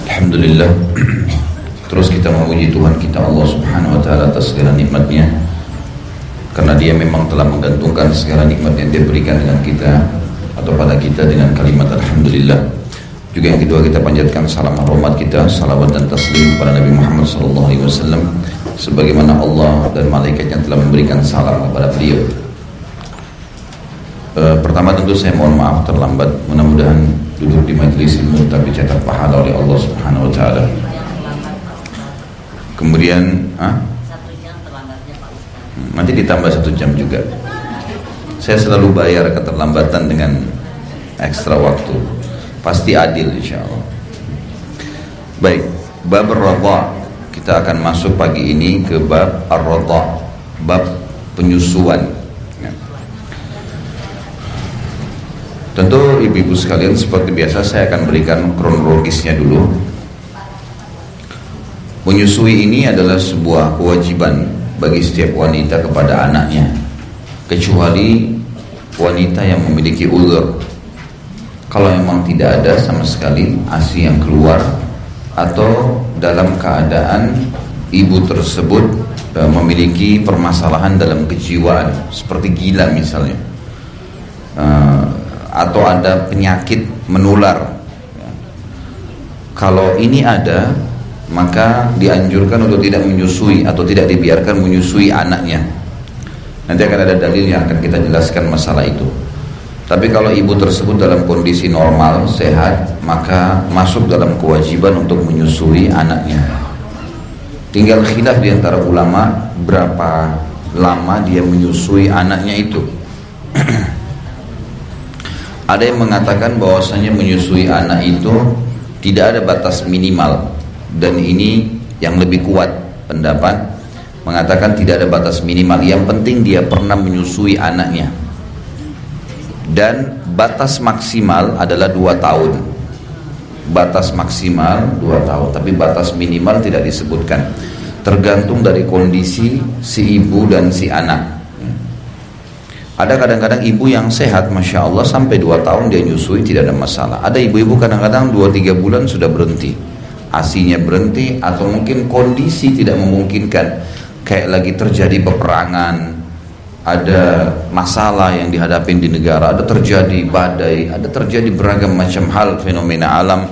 Alhamdulillah. Terus kita memuji Tuhan kita Allah Subhanahu wa Ta'ala atas segala nikmatnya, karena Dia memang telah menggantungkan segala nikmat yang Dia berikan dengan kita atau pada kita dengan kalimat Alhamdulillah. Juga yang kedua, kita panjatkan salam hormat kita, salawat dan taslim kepada Nabi Muhammad SAW, sebagaimana Allah dan malaikatnya telah memberikan salam kepada beliau. Pertama tentu saya mohon maaf terlambat, mudah-mudahan duduk di majelis ilmu tapi cetak pahala oleh Allah Subhanahu wa Ta'ala. Kemudian 1 jam terlambatnya Pak Ustaz. nanti ditambah 1 jam juga. Saya selalu bayar keterlambatan dengan ekstra waktu, pasti adil insya Allah. Baik, bab ar-radha. Kita akan masuk pagi ini ke bab ar-radha, bab penyusuan. Tentu ibu-ibu sekalian, seperti biasa saya akan berikan kronologisnya dulu. Menyusui ini adalah sebuah kewajiban bagi setiap wanita kepada anaknya, kecuali wanita yang memiliki uzur. Kalau memang tidak ada sama sekali ASI yang keluar, atau dalam keadaan ibu tersebut memiliki permasalahan dalam kejiwaan seperti gila misalnya, atau ada penyakit menular. Kalau ini ada, maka dianjurkan untuk tidak menyusui atau tidak dibiarkan menyusui anaknya. Nanti akan ada dalil yang akan kita jelaskan masalah itu. Tapi kalau ibu tersebut dalam kondisi normal, sehat, maka masuk dalam kewajiban untuk menyusui anaknya. Tinggal khilaf di antara ulama berapa lama dia menyusui anaknya itu. Ada yang mengatakan bahwasanya menyusui anak itu tidak ada batas minimal, dan ini yang lebih kuat pendapat, mengatakan tidak ada batas minimal, yang penting dia pernah menyusui anaknya. Dan batas maksimal adalah 2 tahun. Batas maksimal 2 tahun, tapi batas minimal tidak disebutkan, tergantung dari kondisi si ibu dan si anak. Ada kadang-kadang ibu yang sehat, Masya Allah, sampai 2 tahun dia nyusui tidak ada masalah. Ada ibu-ibu kadang-kadang 2-3 bulan sudah berhenti, ASINya berhenti, atau mungkin kondisi tidak memungkinkan, kayak lagi terjadi peperangan, ada masalah yang dihadapi di negara, ada terjadi badai, ada terjadi beragam macam hal, fenomena alam,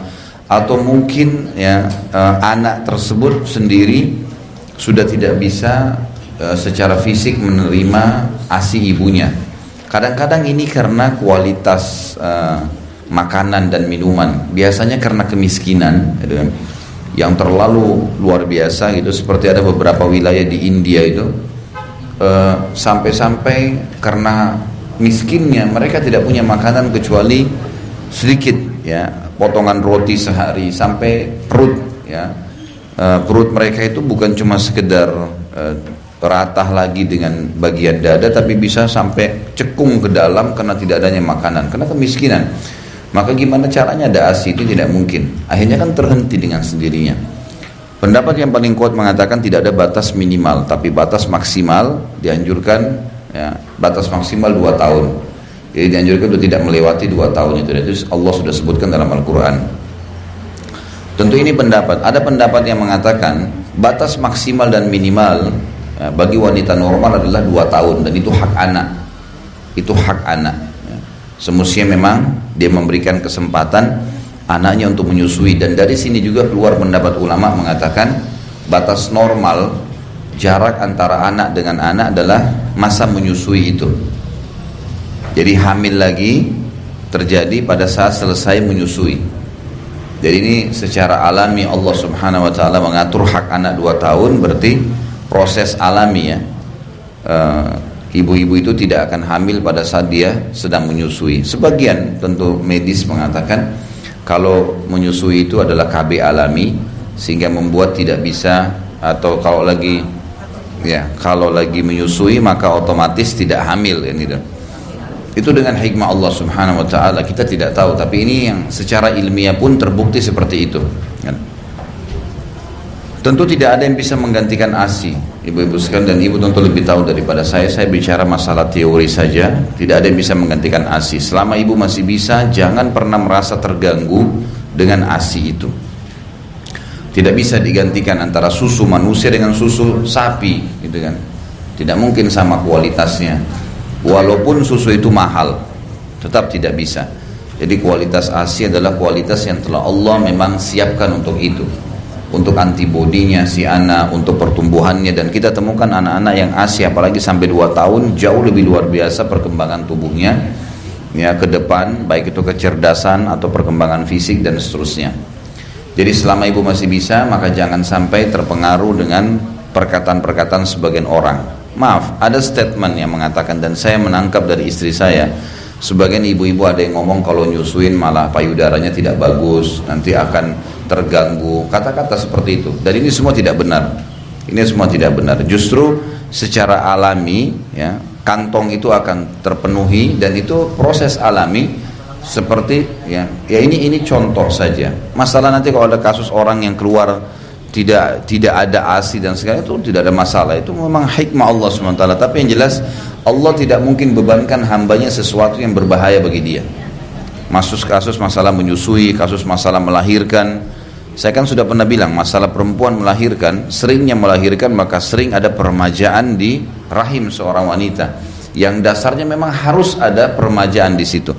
atau mungkin ya anak tersebut sendiri sudah tidak bisa secara fisik menerima ASI ibunya. Kadang-kadang ini karena kualitas makanan dan minuman, biasanya karena kemiskinan gitu kan, yang terlalu luar biasa gitu. Seperti ada beberapa wilayah di India itu sampai-sampai karena miskinnya mereka tidak punya makanan kecuali sedikit ya, potongan roti sehari, sampai perut ya, perut mereka itu bukan cuma sekedar ratah lagi dengan bagian dada, tapi bisa sampai cekung ke dalam karena tidak adanya makanan, karena kemiskinan. Maka gimana caranya ada ASI? Itu tidak mungkin. Akhirnya kan terhenti dengan sendirinya. Pendapat yang paling kuat mengatakan tidak ada batas minimal, tapi batas maksimal dianjurkan ya, batas maksimal 2 tahun. Jadi dianjurkan untuk tidak melewati 2 tahun itu. Itu Allah sudah sebutkan dalam Al-Quran. Tentu ini pendapat. Ada pendapat yang mengatakan batas maksimal dan minimal ya, bagi wanita normal adalah 2 tahun, dan itu hak anak. Itu hak anak ya. Semestinya memang dia memberikan kesempatan anaknya untuk menyusui. Dan dari sini juga keluar pendapat ulama mengatakan batas normal jarak antara anak dengan anak adalah masa menyusui itu. Jadi hamil lagi terjadi pada saat selesai menyusui. Jadi ini secara alami Allah Subhanahu wa Ta'ala mengatur hak anak 2 tahun, berarti proses alami ya. Ibu-ibu itu tidak akan hamil pada saat dia sedang menyusui. Sebagian tentu medis mengatakan kalau menyusui itu adalah KB alami, sehingga membuat tidak bisa, atau kalau lagi menyusui maka otomatis tidak hamil ya, gitu. Itu dengan hikmah Allah Subhanahu wa Ta'ala, kita tidak tahu, tapi ini yang secara ilmiah pun terbukti seperti itu kan? Tentu tidak ada yang bisa menggantikan ASI. ibu-ibu sekalian, dan ibu tentu lebih tahu daripada saya bicara masalah teori saja, tidak ada yang bisa menggantikan ASI. Selama ibu masih bisa, jangan pernah merasa terganggu dengan ASI itu. Tidak bisa digantikan antara susu manusia dengan susu sapi, gitu kan. Tidak mungkin sama kualitasnya. Walaupun susu itu mahal, tetap tidak bisa. Jadi kualitas ASI adalah kualitas yang telah Allah memang siapkan untuk itu. Untuk antibodinya si anak, untuk pertumbuhannya, dan kita temukan anak-anak yang ASI apalagi sampai 2 tahun jauh lebih luar biasa perkembangan tubuhnya ya ke depan, baik itu kecerdasan atau perkembangan fisik dan seterusnya. Jadi selama ibu masih bisa, maka jangan sampai terpengaruh dengan perkataan-perkataan sebagian orang. Maaf, ada statement yang mengatakan, dan saya menangkap dari istri saya, sebagian ibu-ibu ada yang ngomong kalau nyusuin malah payudaranya tidak bagus, nanti akan terganggu, kata-kata seperti itu. Dan ini semua tidak benar. Ini semua tidak benar. Justru secara alami ya, kantong itu akan terpenuhi, dan itu proses alami seperti ya ini contoh saja. Masalah nanti kalau ada kasus orang yang keluar tidak ada ASI dan segala itu tidak ada masalah. Itu memang hikmah Allah SWT. Tapi yang jelas Allah tidak mungkin bebankan hambanya sesuatu yang berbahaya bagi dia. Kasus masalah menyusui, kasus masalah melahirkan. Saya kan sudah pernah bilang, masalah perempuan melahirkan, seringnya melahirkan maka sering ada peremajaan di rahim seorang wanita, yang dasarnya memang harus ada peremajaan di situ.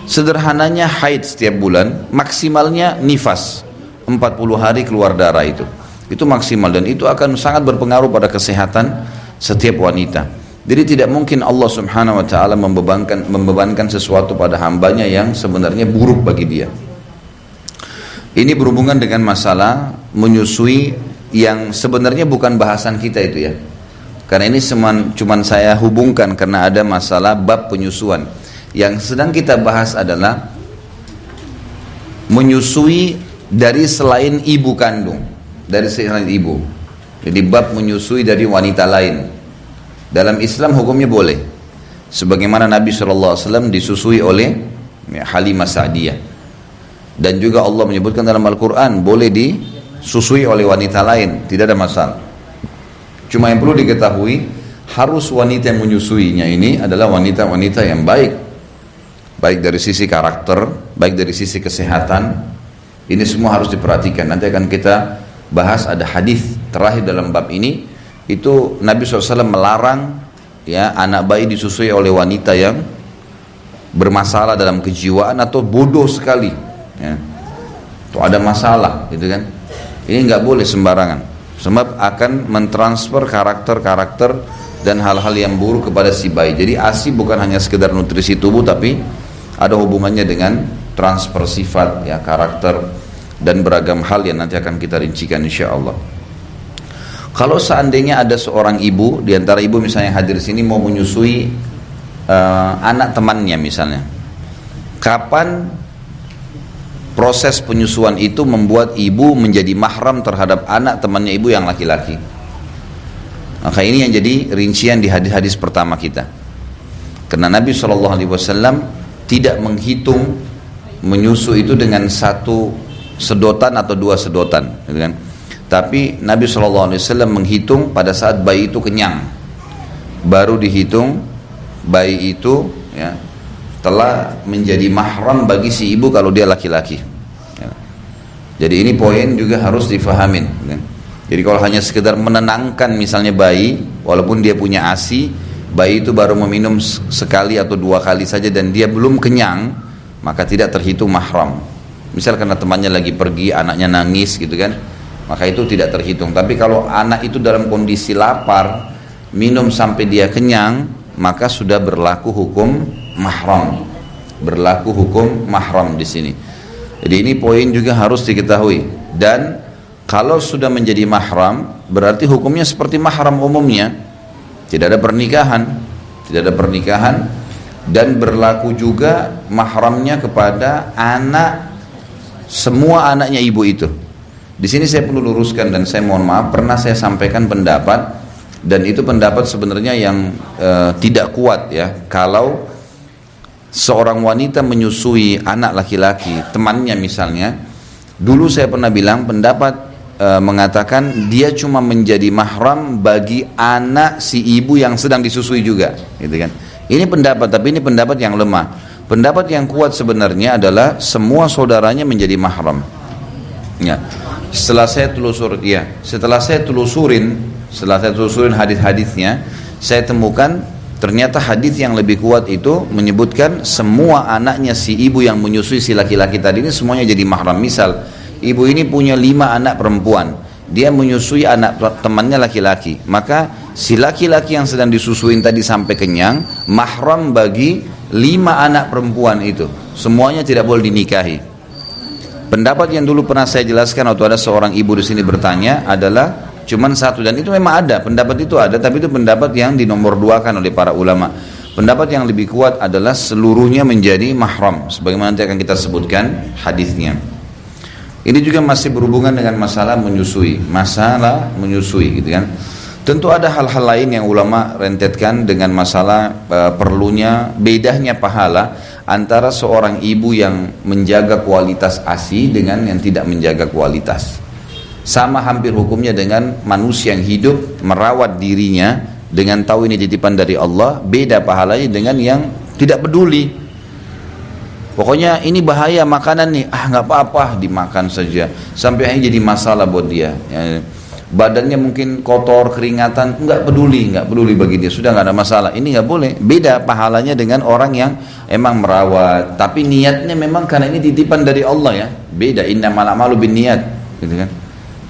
Sederhananya haid setiap bulan, maksimalnya nifas 40 hari keluar darah itu maksimal, dan itu akan sangat berpengaruh pada kesehatan setiap wanita. Jadi tidak mungkin Allah Subhanahu wa taala membebankan sesuatu pada hambanya yang sebenarnya buruk bagi dia. Ini berhubungan dengan masalah menyusui yang sebenarnya bukan bahasan kita itu ya. Karena ini cuman saya hubungkan karena ada masalah bab penyusuan. Yang sedang kita bahas adalah menyusui dari selain ibu kandung, dari selain ibu. Jadi bab menyusui dari wanita lain. Dalam Islam hukumnya boleh. Sebagaimana Nabi SAW disusui oleh Halimah Sa'diyah. Dan juga Allah menyebutkan dalam Al-Quran boleh disusui oleh wanita lain, tidak ada masalah. Cuma yang perlu diketahui, harus wanita yang menyusuinya ini adalah wanita-wanita yang baik dari sisi karakter, baik dari sisi kesehatan. Ini semua harus diperhatikan. Nanti akan kita bahas, ada hadis terakhir dalam bab ini, itu Nabi SAW melarang ya anak bayi disusui oleh wanita yang bermasalah dalam kejiwaan atau bodoh sekali ya. Itu ada masalah gitu kan. Ini nggak boleh sembarangan, sebab akan mentransfer karakter dan hal-hal yang buruk kepada si bayi. Jadi ASI bukan hanya sekedar nutrisi tubuh, tapi ada hubungannya dengan transfer sifat ya, karakter dan beragam hal yang nanti akan kita rincikan insyaallah. Kalau seandainya ada seorang ibu, di antara ibu misalnya hadir sini mau menyusui anak temannya misalnya, kapan proses penyusuan itu membuat ibu menjadi mahram terhadap anak temannya ibu yang laki-laki? Maka ini yang jadi rincian di hadis-hadis pertama kita. Karena Nabi SAW tidak menghitung menyusu itu dengan satu sedotan atau 2 sedotan, gitu kan? Tapi Nabi SAW menghitung pada saat bayi itu kenyang, baru dihitung bayi itu ya, telah menjadi mahram bagi si ibu kalau dia laki-laki ya. Jadi ini poin juga harus difahamin ya. Jadi kalau hanya sekedar menenangkan misalnya bayi, walaupun dia punya ASI, bayi itu baru meminum sekali atau 2 kali saja dan dia belum kenyang, maka tidak terhitung mahram. Misal karena temannya lagi pergi, anaknya nangis gitu kan, maka itu tidak terhitung. Tapi kalau anak itu dalam kondisi lapar, minum sampai dia kenyang, maka sudah berlaku hukum mahram. Berlaku hukum mahram di sini. Jadi ini poin juga harus diketahui. Dan kalau sudah menjadi mahram, berarti hukumnya seperti mahram umumnya. Tidak ada pernikahan, dan berlaku juga mahramnya kepada semua anaknya ibu itu. Di sini saya perlu luruskan dan saya mohon maaf, pernah saya sampaikan pendapat, dan itu pendapat sebenarnya yang tidak kuat ya. Kalau seorang wanita menyusui anak laki-laki temannya misalnya, dulu saya pernah bilang pendapat mengatakan dia cuma menjadi mahram bagi anak si ibu yang sedang disusui juga, gitu kan. Ini pendapat, tapi ini pendapat yang lemah. Pendapat yang kuat sebenarnya adalah semua saudaranya menjadi mahram. Ya. Setelah saya telusurin hadis-hadisnya, saya temukan ternyata hadis yang lebih kuat itu menyebutkan semua anaknya si ibu yang menyusui si laki-laki tadi ini semuanya jadi mahram. Misal ibu ini punya 5 anak perempuan, dia menyusui anak temannya laki-laki, maka si laki-laki yang sedang disusuin tadi sampai kenyang mahram bagi 5 anak perempuan itu, semuanya tidak boleh dinikahi. Pendapat yang dulu pernah saya jelaskan waktu ada seorang ibu di sini bertanya adalah cuman satu, dan itu memang ada, pendapat itu ada, tapi itu pendapat yang dinomorduakan oleh para ulama. Pendapat yang lebih kuat adalah seluruhnya menjadi mahram, sebagaimana nanti akan kita sebutkan hadisnya. Ini juga masih berhubungan dengan masalah menyusui, gitu kan. Tentu ada hal-hal lain yang ulama rentetkan dengan masalah perlunya bedanya pahala antara seorang ibu yang menjaga kualitas ASI dengan yang tidak menjaga kualitas. Sama hampir hukumnya dengan manusia yang hidup merawat dirinya dengan tahu ini titipan dari Allah, beda pahalanya dengan yang tidak peduli. Pokoknya ini bahaya makanan nih, nggak apa-apa dimakan saja, sampai akhirnya jadi masalah buat dia. Ya, badannya mungkin kotor, keringatan, nggak peduli bagi dia, sudah nggak ada masalah. Ini nggak boleh. Beda pahalanya dengan orang yang emang merawat, tapi niatnya memang karena ini titipan dari Allah ya. Beda, innamal a'malu binniyat, gitu kan.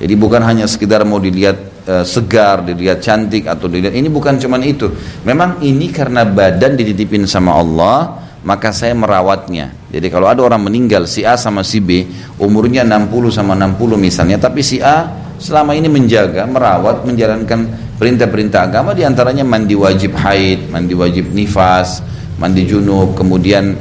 Jadi bukan hanya sekedar mau dilihat segar, dilihat cantik atau dilihat, ini bukan cuman itu. Memang ini karena badan dititipin sama Allah, maka saya merawatnya. Jadi kalau ada orang meninggal, si A sama si B umurnya 60 sama 60 misalnya, tapi si A selama ini menjaga, merawat, menjalankan perintah-perintah agama, diantaranya mandi wajib haid, mandi wajib nifas, mandi junub, kemudian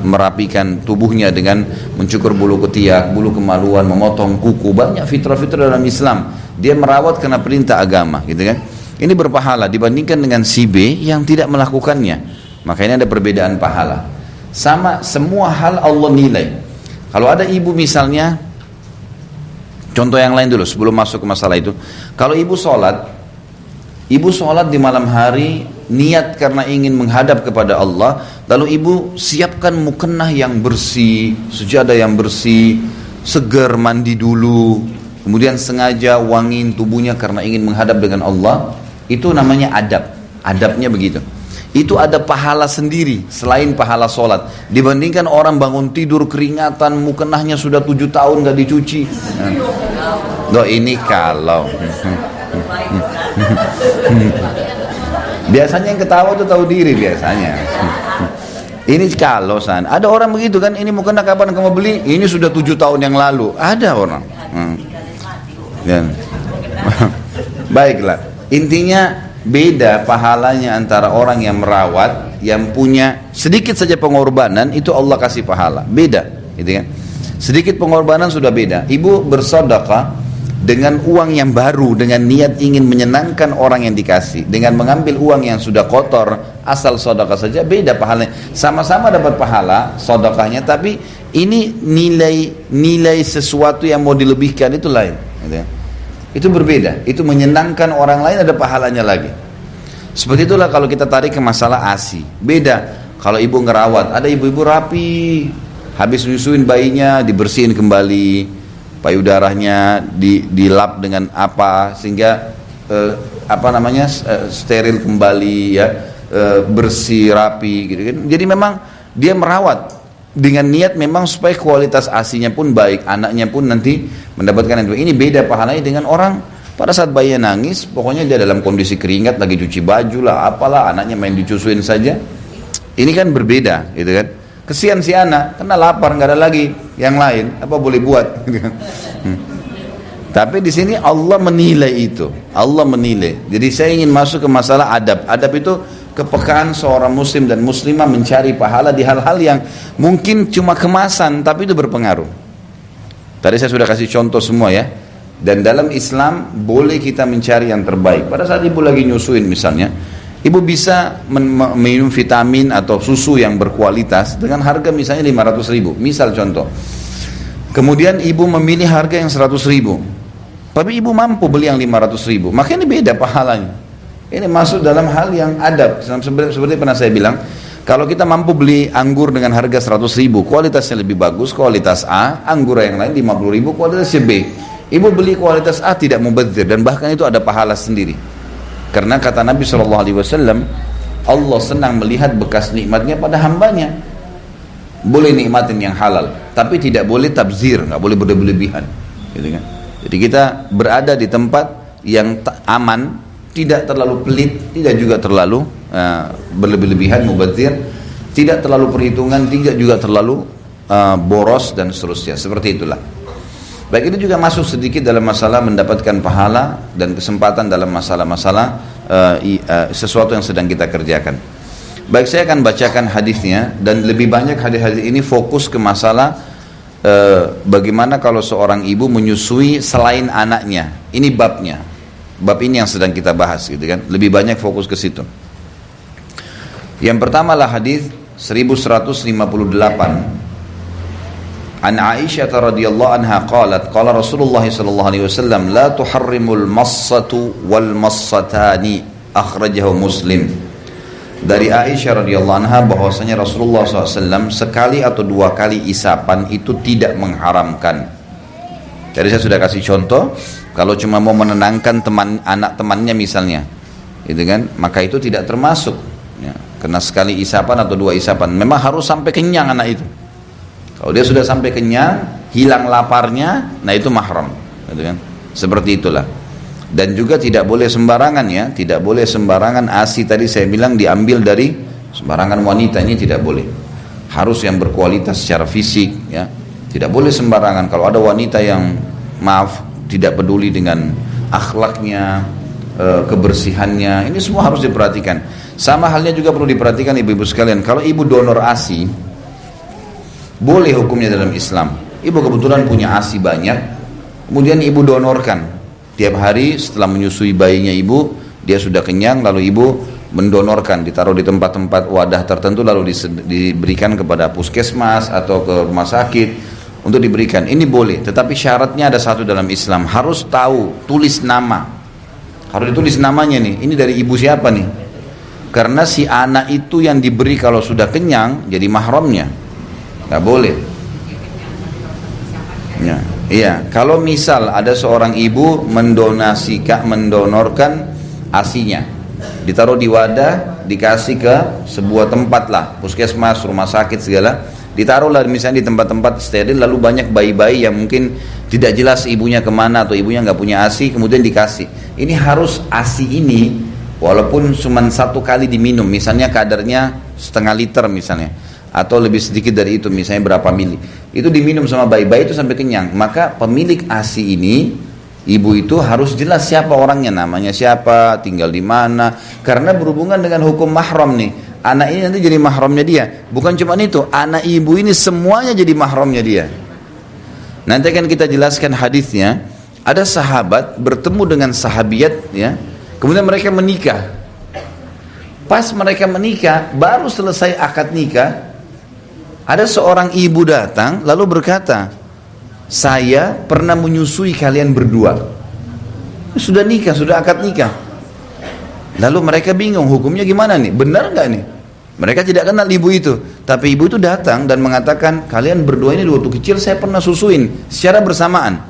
merapikan tubuhnya dengan mencukur bulu ketiak, bulu kemaluan, memotong kuku, banyak fitrah-fitrah dalam Islam. Dia merawat karena perintah agama, gitu kan. Ini berpahala dibandingkan dengan si B yang tidak melakukannya. Makanya ada perbedaan pahala. Sama semua hal Allah nilai. Kalau ada ibu misalnya, contoh yang lain dulu sebelum masuk ke masalah itu. Kalau ibu sholat di malam hari, niat karena ingin menghadap kepada Allah, lalu ibu siapkan mukennah yang bersih, sejadah yang bersih, segar, mandi dulu, kemudian sengaja wangiin tubuhnya karena ingin menghadap dengan Allah, itu namanya adab. Adabnya begitu. Itu ada pahala sendiri selain pahala sholat, dibandingkan orang bangun tidur keringatan, mukennahnya sudah 7 tahun gak dicuci. Loh, ini kalau biasanya yang ketawa tuh tahu diri biasanya. Ini kalau ada orang begitu kan, ini mukena kapan kamu beli? Ini sudah 7 tahun yang lalu. Ada orang. Baiklah, intinya beda pahalanya antara orang yang merawat, yang punya sedikit saja pengorbanan, itu Allah kasih pahala. Beda, gitu kan? Sedikit pengorbanan sudah beda. Ibu bersedekah dengan uang yang baru, dengan niat ingin menyenangkan orang yang dikasih, dengan mengambil uang yang sudah kotor, asal sedekah saja, beda pahalanya. Sama-sama dapat pahala sedekahnya, tapi ini nilai sesuatu yang mau dilebihkan itu lain, gitu kan? Itu berbeda. Itu menyenangkan orang lain, ada pahalanya lagi. Seperti itulah kalau kita tarik ke masalah ASI. Beda kalau ibu ngerawat. Ada ibu-ibu rapi, habis nyusuin bayinya dibersihin kembali, payudaranya dilap dengan apa sehingga steril kembali ya, bersih, rapi, gitu kan. Jadi memang dia merawat dengan niat memang supaya kualitas ASInya pun baik, anaknya pun nanti mendapatkan yang baik. Ini beda pahalanya dengan orang pada saat bayinya nangis, pokoknya dia dalam kondisi keringat, lagi cuci baju lah, apalah, anaknya main dicusuin saja. Ini kan berbeda, gitu kan. Kesian si anak, karena lapar, nggak ada lagi yang lain, apa boleh buat. Tapi di sini Allah menilai itu, Allah menilai. Jadi saya ingin masuk ke masalah adab. Adab itu kepekaan seorang muslim dan muslimah mencari pahala di hal-hal yang mungkin cuma kemasan, tapi itu berpengaruh. Tadi saya sudah kasih contoh semua ya. Dan dalam Islam boleh kita mencari yang terbaik. Pada saat ibu lagi nyusuin misalnya, ibu bisa minum vitamin atau susu yang berkualitas dengan harga misalnya 500.000, misal contoh. Kemudian ibu memilih harga yang 100.000. Tapi ibu mampu beli yang 500.000, maka ini beda pahalanya. Ini masuk dalam hal yang adab. Seperti pernah saya bilang, kalau kita mampu beli anggur dengan harga 100.000, kualitasnya lebih bagus, kualitas A, anggur yang lain 50.000, kualitasnya B. Ibu beli kualitas A tidak mubadzir, dan bahkan itu ada pahala sendiri. Karena kata Nabi SAW, Allah senang melihat bekas nikmatnya pada hambanya. Boleh nikmatin yang halal, tapi tidak boleh tabzir, nggak boleh berlebihan, gitu kan? Jadi kita berada di tempat yang aman, tidak terlalu pelit, tidak juga terlalu berlebih-lebihan, mubadzir, tidak terlalu perhitungan, tidak juga terlalu boros dan seterusnya. Seperti itulah. Baik, itu juga masuk sedikit dalam masalah mendapatkan pahala dan kesempatan dalam masalah-masalah sesuatu yang sedang kita kerjakan. Baik, saya akan bacakan hadisnya, dan lebih banyak hadis-hadis ini fokus ke masalah bagaimana kalau seorang ibu menyusui selain anaknya. Ini babnya, bab ini yang sedang kita bahas, gitu kan. Lebih banyak fokus ke situ. Yang pertama lah hadis 1158. An Aisyah radhiyallahu anha qalat qala Rasulullah sallallahu alaihi wasallam la tuharrimul massatu wal massatani, akhrajahu Muslim. Dari Aisyah radhiyallahu anha bahwasanya Rasulullah SAW sekali atau dua kali isapan itu tidak mengharamkan. Jadi saya sudah kasih contoh, kalau cuma mau menenangkan anak temannya misalnya, gitu kan, maka itu tidak termasuk. Ya, karena sekali isapan atau dua isapan, memang harus sampai kenyang anak itu. Kalau dia sudah sampai kenyang, hilang laparnya, nah itu mahram, gitu kan. Seperti itulah. Dan juga tidak boleh sembarangan, ya, tidak boleh sembarangan ASI tadi saya bilang diambil dari sembarangan wanita, ini tidak boleh. Harus yang berkualitas secara fisik, ya. Tidak boleh sembarangan. Kalau ada wanita yang maaf tidak peduli dengan akhlaknya, kebersihannya, ini semua harus diperhatikan. Sama halnya juga perlu diperhatikan ibu-ibu sekalian. Kalau ibu donor ASI, boleh hukumnya dalam Islam. Ibu kebetulan punya ASI banyak, kemudian ibu donorkan. Tiap hari setelah menyusui bayinya ibu, dia sudah kenyang, lalu ibu mendonorkan, ditaruh di tempat-tempat wadah tertentu, lalu diberikan kepada puskesmas atau ke rumah sakit untuk diberikan. Ini boleh, tetapi syaratnya ada satu dalam Islam, harus tahu, tulis nama, harus ditulis namanya nih, ini dari ibu siapa nih, karena si anak itu yang diberi kalau sudah kenyang jadi mahramnya, nggak boleh. Ya. Iya, kalau misal ada seorang ibu mendonorkan ASINya, ditaruh di wadah, dikasih ke sebuah tempat lah, puskesmas, rumah sakit segala, ditaruhlah misalnya di tempat-tempat steril, lalu banyak bayi-bayi yang mungkin tidak jelas ibunya kemana atau ibunya nggak punya ASI, kemudian dikasih. Ini harus ASI ini, walaupun cuma satu kali diminum, misalnya kadarnya setengah liter misalnya, atau lebih sedikit dari itu, misalnya berapa mili, itu diminum sama bayi-bayi itu sampai kenyang, maka pemilik ASI ini, ibu itu harus jelas siapa orangnya, namanya siapa, tinggal di mana, karena berhubungan dengan hukum mahram nih. Anak ini nanti jadi mahramnya dia. Bukan cuma itu, anak ibu ini semuanya jadi mahramnya dia. Nanti akan kita jelaskan hadisnya. Ada sahabat bertemu dengan sahabiat, ya, kemudian mereka menikah. Pas mereka menikah, baru selesai akad nikah, ada seorang ibu datang lalu berkata, saya pernah menyusui kalian berdua. Sudah nikah, sudah akad nikah. Lalu mereka bingung, hukumnya gimana nih? Benar nggak nih? Mereka tidak kenal ibu itu, tapi ibu itu datang dan mengatakan, kalian berdua ini waktu kecil saya pernah susuin secara bersamaan.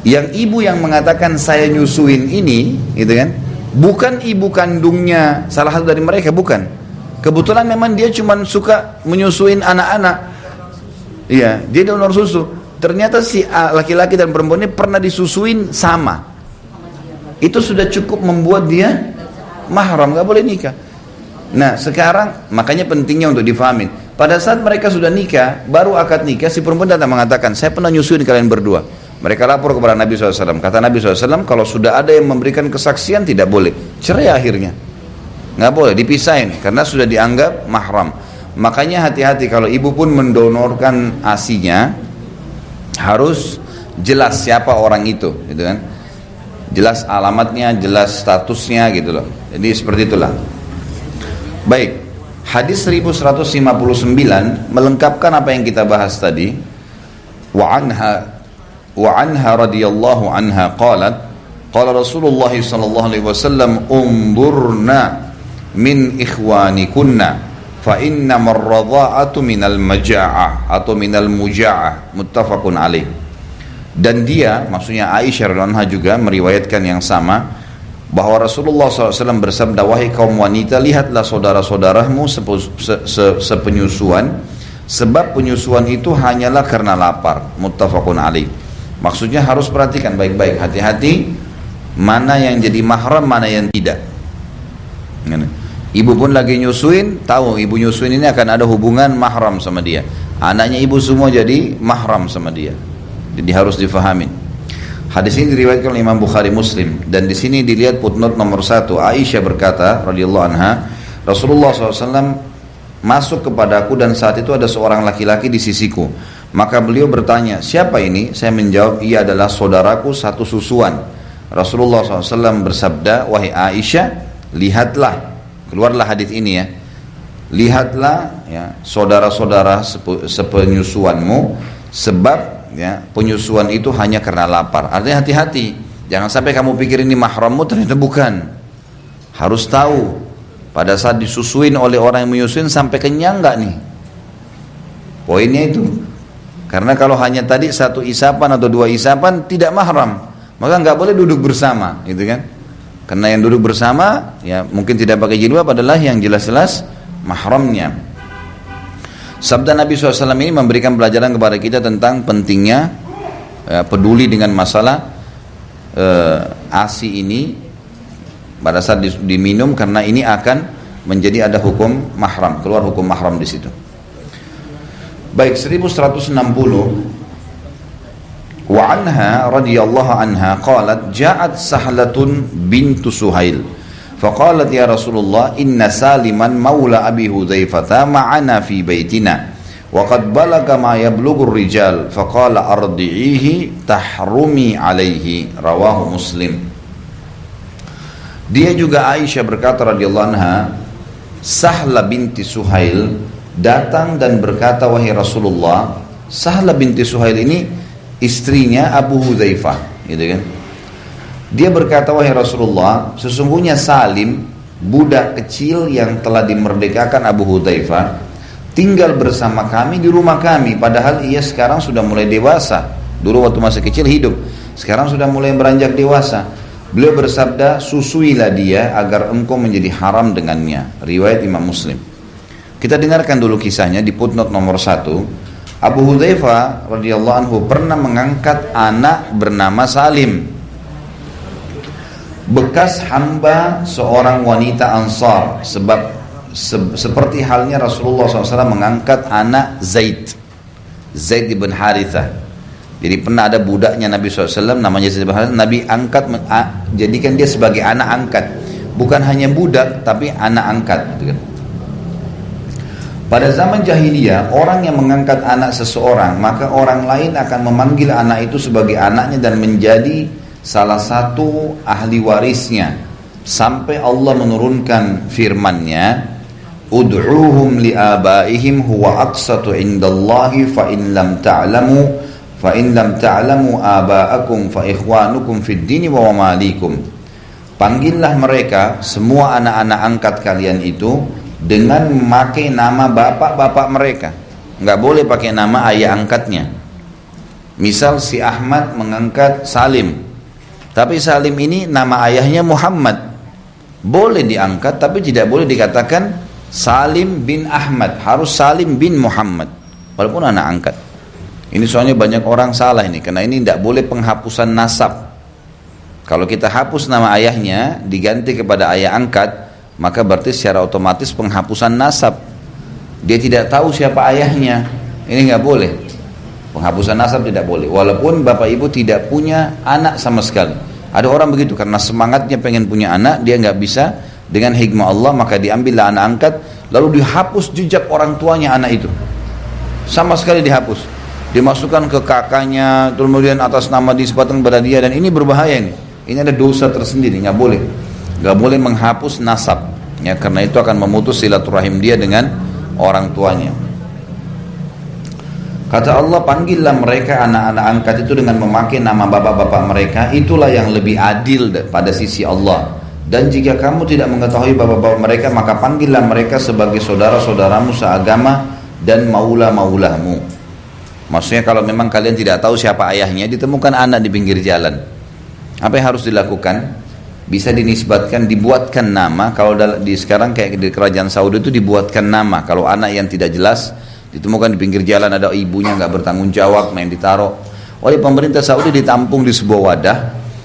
Yang ibu yang mengatakan saya nyusuin ini, gitu kan, bukan ibu kandungnya salah satu dari mereka, bukan. Kebetulan memang dia cuma suka menyusuin anak-anak. Iya, dia donor susu. Ternyata si laki-laki dan perempuan ini pernah disusuin sama. Itu sudah cukup membuat dia mahram, gak boleh nikah. Nah sekarang makanya pentingnya untuk difahamin. Pada saat mereka sudah nikah, baru akad nikah, si perempuan datang mengatakan, saya pernah nyusuin kalian berdua. Mereka lapor kepada Nabi SAW. Kata Nabi SAW, kalau sudah ada yang memberikan kesaksian tidak boleh. Cerai akhirnya. Nggak boleh, dipisahin karena sudah dianggap mahram. Makanya hati-hati kalau ibu pun mendonorkan ASINya, harus jelas siapa orang itu, gitu kan? Jelas alamatnya, jelas statusnya, gitu loh. Jadi seperti itulah. Baik, hadis 1159 melengkapkan apa yang kita bahas tadi. Wa anha wa anha radhiyallahu anha qalat qala Rasulullah sallallahu alaihi wasallam unzurna min ikhwanikunna fa inna marradha'atu minal maja'ah atau minal muja'ah, muttafaqun alaih. Dan dia, maksudnya Aisyah radhiyallahu anha juga meriwayatkan yang sama, bahwa Rasulullah SAW bersabda, wahai kaum wanita, lihatlah saudara-saudaramu sepenyusuan, sebab penyusuan itu hanyalah karena lapar, muttafaqun alaih. Maksudnya harus perhatikan baik-baik, hati-hati mana yang jadi mahram, mana yang tidak. Ibu pun lagi nyusuin, tahu ibu nyusuin ini akan ada hubungan mahram sama dia. Anaknya ibu semua jadi mahram sama dia. Jadi harus difahamin. Hadis ini diriwayatkan oleh Imam Bukhari Muslim, dan di sini dilihat footnote nomor 1. Aisyah berkata radhiyallahu anha, Rasulullah SAW masuk kepadaku dan saat itu ada seorang laki-laki di sisiku. Maka beliau bertanya, siapa ini? Saya menjawab, ia adalah saudaraku satu susuan. Rasulullah SAW bersabda, wahai Aisyah, lihatlah. Keluarlah hadis ini ya. Lihatlah ya saudara-saudara sepenyusuanmu, sebab ya penyusuan itu hanya karena lapar. Artinya hati-hati, jangan sampai kamu pikir ini mahrammu, ternyata bukan. Harus tahu pada saat disusuin oleh orang yang menyusuin sampai kenyang nggak nih. Poinnya itu. Karena kalau hanya tadi satu isapan atau dua isapan tidak mahram, maka nggak boleh duduk bersama, gitu kan? Karena yang duduk bersama ya mungkin tidak pakai jilbab adalah yang jelas-jelas mahramnya. Sabda Nabi SAW ini memberikan pelajaran kepada kita tentang pentingnya peduli dengan masalah ASI ini pada saat diminum, karena ini akan menjadi ada hukum mahram, keluar hukum mahram di situ. Baik, 1160. Wa anha radhiyallahu anha qalat ja'at Sahlatun bintu Suhail faqalat ya Rasulullah inna Saliman maula Abi Hudzaifah ma'ana fi baitina wa qad balaga ma yablughu ar-rijal faqala ardi'ihi tahrumi alaihi, rawahu Muslim. Dia juga Aisyah berkata radhiyallahu anha, Sahla binti Suhail datang dan berkata, wahai Rasulullah. Sahla binti Suhail ini istrinya Abu Hudzaifah, gitu kan? Dia berkata, wahai Rasulullah, sesungguhnya Salim, budak kecil yang telah dimerdekakan Abu Hudzaifah, tinggal bersama kami di rumah kami, padahal ia sekarang sudah mulai dewasa. Dulu waktu masih kecil hidup, sekarang sudah mulai beranjak dewasa. Beliau bersabda, susuilah dia agar engkau menjadi haram dengannya. Riwayat Imam Muslim. Kita dengarkan dulu kisahnya di footnote nomor 1. Abu Hudzaifah radhiyallahu anhu pernah mengangkat anak bernama Salim, bekas hamba seorang wanita Ansar, sebab seperti halnya Rasulullah SAW mengangkat anak Zaid ibn Harithah. Jadi pernah ada budaknya Nabi SAW namanya Zaid ibn Harithah, Nabi angkat jadikan dia sebagai anak angkat, bukan hanya budak tapi anak angkat, gitu kan. Pada zaman jahiliyah, orang yang mengangkat anak seseorang, maka orang lain akan memanggil anak itu sebagai anaknya dan menjadi salah satu ahli warisnya, sampai Allah menurunkan firman-Nya, ud'uuhum liabaihim huwa aqsatu indallahi fa in lam ta'lamu aba'akum fa ikhwanukum fid dini wa malikum. Panggillah mereka semua anak-anak angkat kalian itu dengan memakai nama bapak-bapak mereka. Nggak boleh pakai nama ayah angkatnya. Misal si Ahmad mengangkat Salim, tapi Salim ini nama ayahnya Muhammad, boleh diangkat, tapi tidak boleh dikatakan Salim bin Ahmad, harus Salim bin Muhammad walaupun anak angkat. Ini soalnya banyak orang salah ini, karena ini tidak boleh penghapusan nasab. Kalau kita hapus nama ayahnya diganti kepada ayah angkat, maka berarti secara otomatis penghapusan nasab. Dia tidak tahu siapa ayahnya. Ini nggak boleh. Penghapusan nasab tidak boleh. Walaupun bapak ibu tidak punya anak sama sekali. Ada orang begitu, karena semangatnya pengen punya anak, dia nggak bisa, dengan hikmah Allah maka diambillah anak angkat, lalu dihapus jejak orang tuanya anak itu. Sama sekali dihapus. Dimasukkan ke kakaknya, kemudian atas nama disebutkan kepada dia, dan ini berbahaya nih. Ini ada dosa tersendiri, nggak boleh. Gak boleh menghapus nasab ya, karena itu akan memutus silaturahim dia dengan orang tuanya. Kata Allah, panggillah mereka anak-anak angkat itu dengan memakai nama bapak-bapak mereka, itulah yang lebih adil pada sisi Allah. Dan jika kamu tidak mengetahui bapak-bapak mereka, maka panggillah mereka sebagai saudara-saudaramu seagama dan maula-maulamu. Maksudnya kalau memang kalian tidak tahu siapa ayahnya, ditemukan anak di pinggir jalan, apa yang harus dilakukan? Bisa dinisbatkan, dibuatkan nama. Kalau di sekarang kayak di kerajaan Saudi itu dibuatkan nama. Kalau anak yang tidak jelas ditemukan di pinggir jalan, ada ibunya nggak bertanggung jawab, main ditaruh oleh pemerintah Saudi, ditampung di sebuah wadah,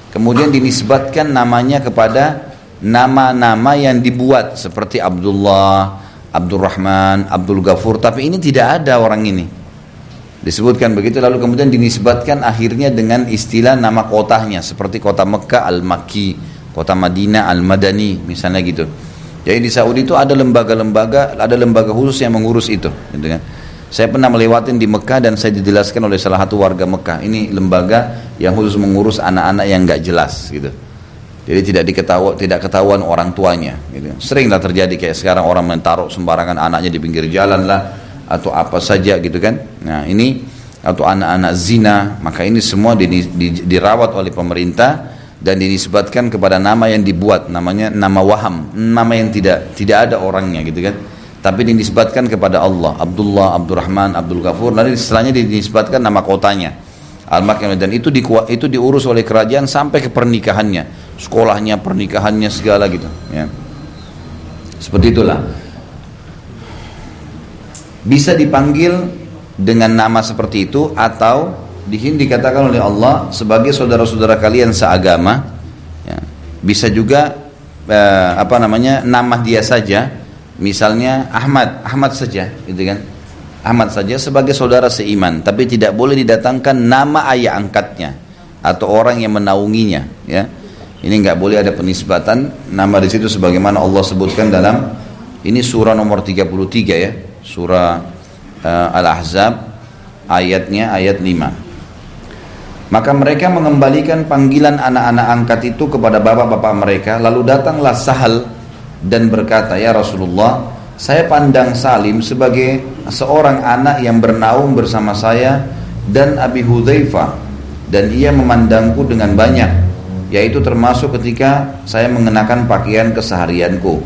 kemudian dinisbatkan namanya kepada nama-nama yang dibuat seperti Abdullah, Abdurrahman, Abdul Ghafur, tapi ini tidak ada orang ini. Disebutkan begitu, lalu kemudian dinisbatkan akhirnya dengan istilah nama kotanya, seperti kota Mekah Al-Makki, kota Madinah Al-Madani, misalnya gitu. Jadi di Saudi itu ada lembaga-lembaga, ada lembaga khusus yang mengurus itu, gitu kan. Saya pernah melewatin di Mekah dan saya dijelaskan oleh salah satu warga Mekah, ini lembaga yang khusus mengurus anak-anak yang nggak jelas, gitu. Jadi tidak ketahuan orang tuanya, gitu. Seringlah terjadi kayak sekarang orang menaruh sembarangan anaknya di pinggir jalan lah, atau apa saja gitu kan. Nah ini, atau anak-anak zina, maka ini semua dirawat oleh pemerintah dan dinisbatkan kepada nama yang dibuat, namanya nama waham, nama yang tidak ada orangnya gitu kan, tapi dinisbatkan kepada Allah, Abdullah, Abdurrahman, Abdul Ghafur, lalu setelahnya dinisbatkan nama kotanya Al-Makki, dan itu diurus oleh kerajaan sampai ke pernikahannya, sekolahnya, pernikahannya, segala gitu ya. Seperti itulah. Bisa dipanggil dengan nama seperti itu, atau dikatakan oleh Allah sebagai saudara-saudara kalian seagama ya. Bisa juga nama dia saja, misalnya Ahmad saja gitu kan, Ahmad saja sebagai saudara seiman, tapi tidak boleh didatangkan nama ayah angkatnya atau orang yang menaunginya ya. Ini nggak boleh ada penisbatan nama di situ, sebagaimana Allah sebutkan dalam ini surah nomor 33 ya, surah Al-Ahzab, ayatnya ayat 5. Maka mereka mengembalikan panggilan anak-anak angkat itu kepada bapak-bapak mereka. Lalu datanglah Sahal dan berkata, ya Rasulullah, saya pandang Salim sebagai seorang anak yang bernaung bersama saya dan Abi Hudzaifah, dan ia memandangku dengan banyak, yaitu termasuk ketika saya mengenakan pakaian keseharianku.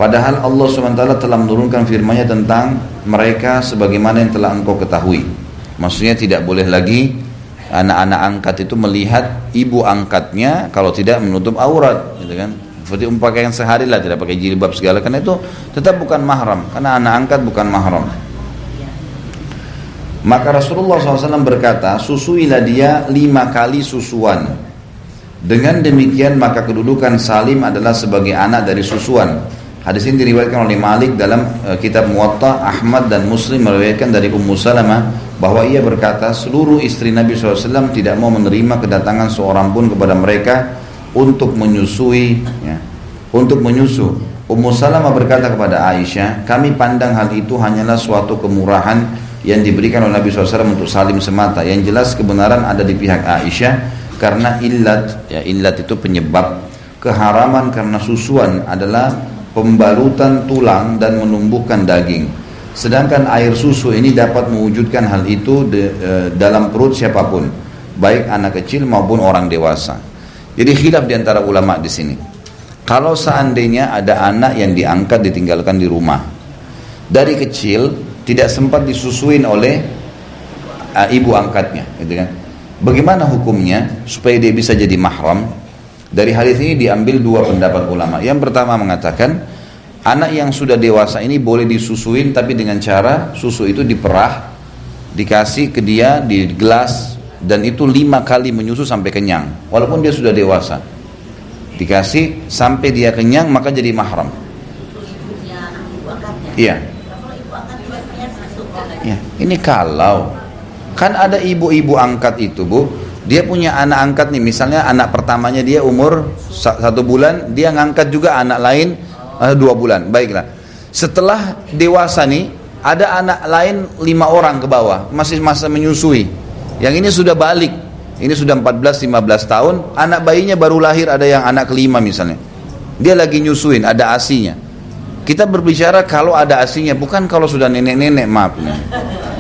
Padahal Allah SWT telah menurunkan firman-Nya tentang mereka sebagaimana yang telah engkau ketahui. Maksudnya tidak boleh lagi anak-anak angkat itu melihat ibu angkatnya kalau tidak menutup aurat, gitu kan. Seperti pakaian sehari lah, tidak pakai jilbab segala, karena itu tetap bukan mahram, karena anak angkat bukan mahram. Maka Rasulullah SAW berkata, susuilah dia 5 kali susuan. Dengan demikian maka kedudukan Salim adalah sebagai anak dari susuan. Hadis ini diriwayatkan oleh Malik dalam kitab Muwatta, Ahmad dan Muslim meriwayatkan dari Ummu Salamah bahwa ia berkata, seluruh istri Nabi SAW tidak mau menerima kedatangan seorang pun kepada mereka untuk menyusui ya, untuk menyusu. Ummu Salamah berkata kepada Aisyah, kami pandang hal itu hanyalah suatu kemurahan yang diberikan oleh Nabi SAW untuk Salim semata. Yang jelas kebenaran ada di pihak Aisyah, karena illat itu penyebab keharaman karena susuan adalah pembalutan tulang dan menumbuhkan daging. Sedangkan air susu ini dapat mewujudkan hal itu dalam perut siapapun, baik anak kecil maupun orang dewasa. Jadi khilaf di antara ulama di sini. Kalau seandainya ada anak yang diangkat ditinggalkan di rumah, dari kecil tidak sempat disusuin oleh ibu angkatnya, gitu kan? Bagaimana hukumnya supaya dia bisa jadi mahram? Dari hadis ini diambil 2 pendapat ulama. Yang pertama mengatakan, anak yang sudah dewasa ini boleh disusuin, tapi dengan cara susu itu diperah, dikasih ke dia di gelas, dan itu 5 kali menyusu sampai kenyang, walaupun dia sudah dewasa. Dikasih sampai dia kenyang, maka jadi mahram. Iya. Ya, ini kalau kan ada ibu-ibu angkat itu, Bu, dia punya anak angkat nih, misalnya anak pertamanya dia umur 1 bulan, dia ngangkat juga anak lain 2 bulan, baiklah. Setelah dewasa nih, ada anak lain 5 orang ke bawah, masih masa menyusui. Yang ini sudah balik, ini sudah 14-15 tahun, anak bayinya baru lahir, ada yang anak kelima misalnya. Dia lagi nyusuin, ada asinya. Kita berbicara kalau ada asinya, bukan kalau sudah nenek-nenek, maaf.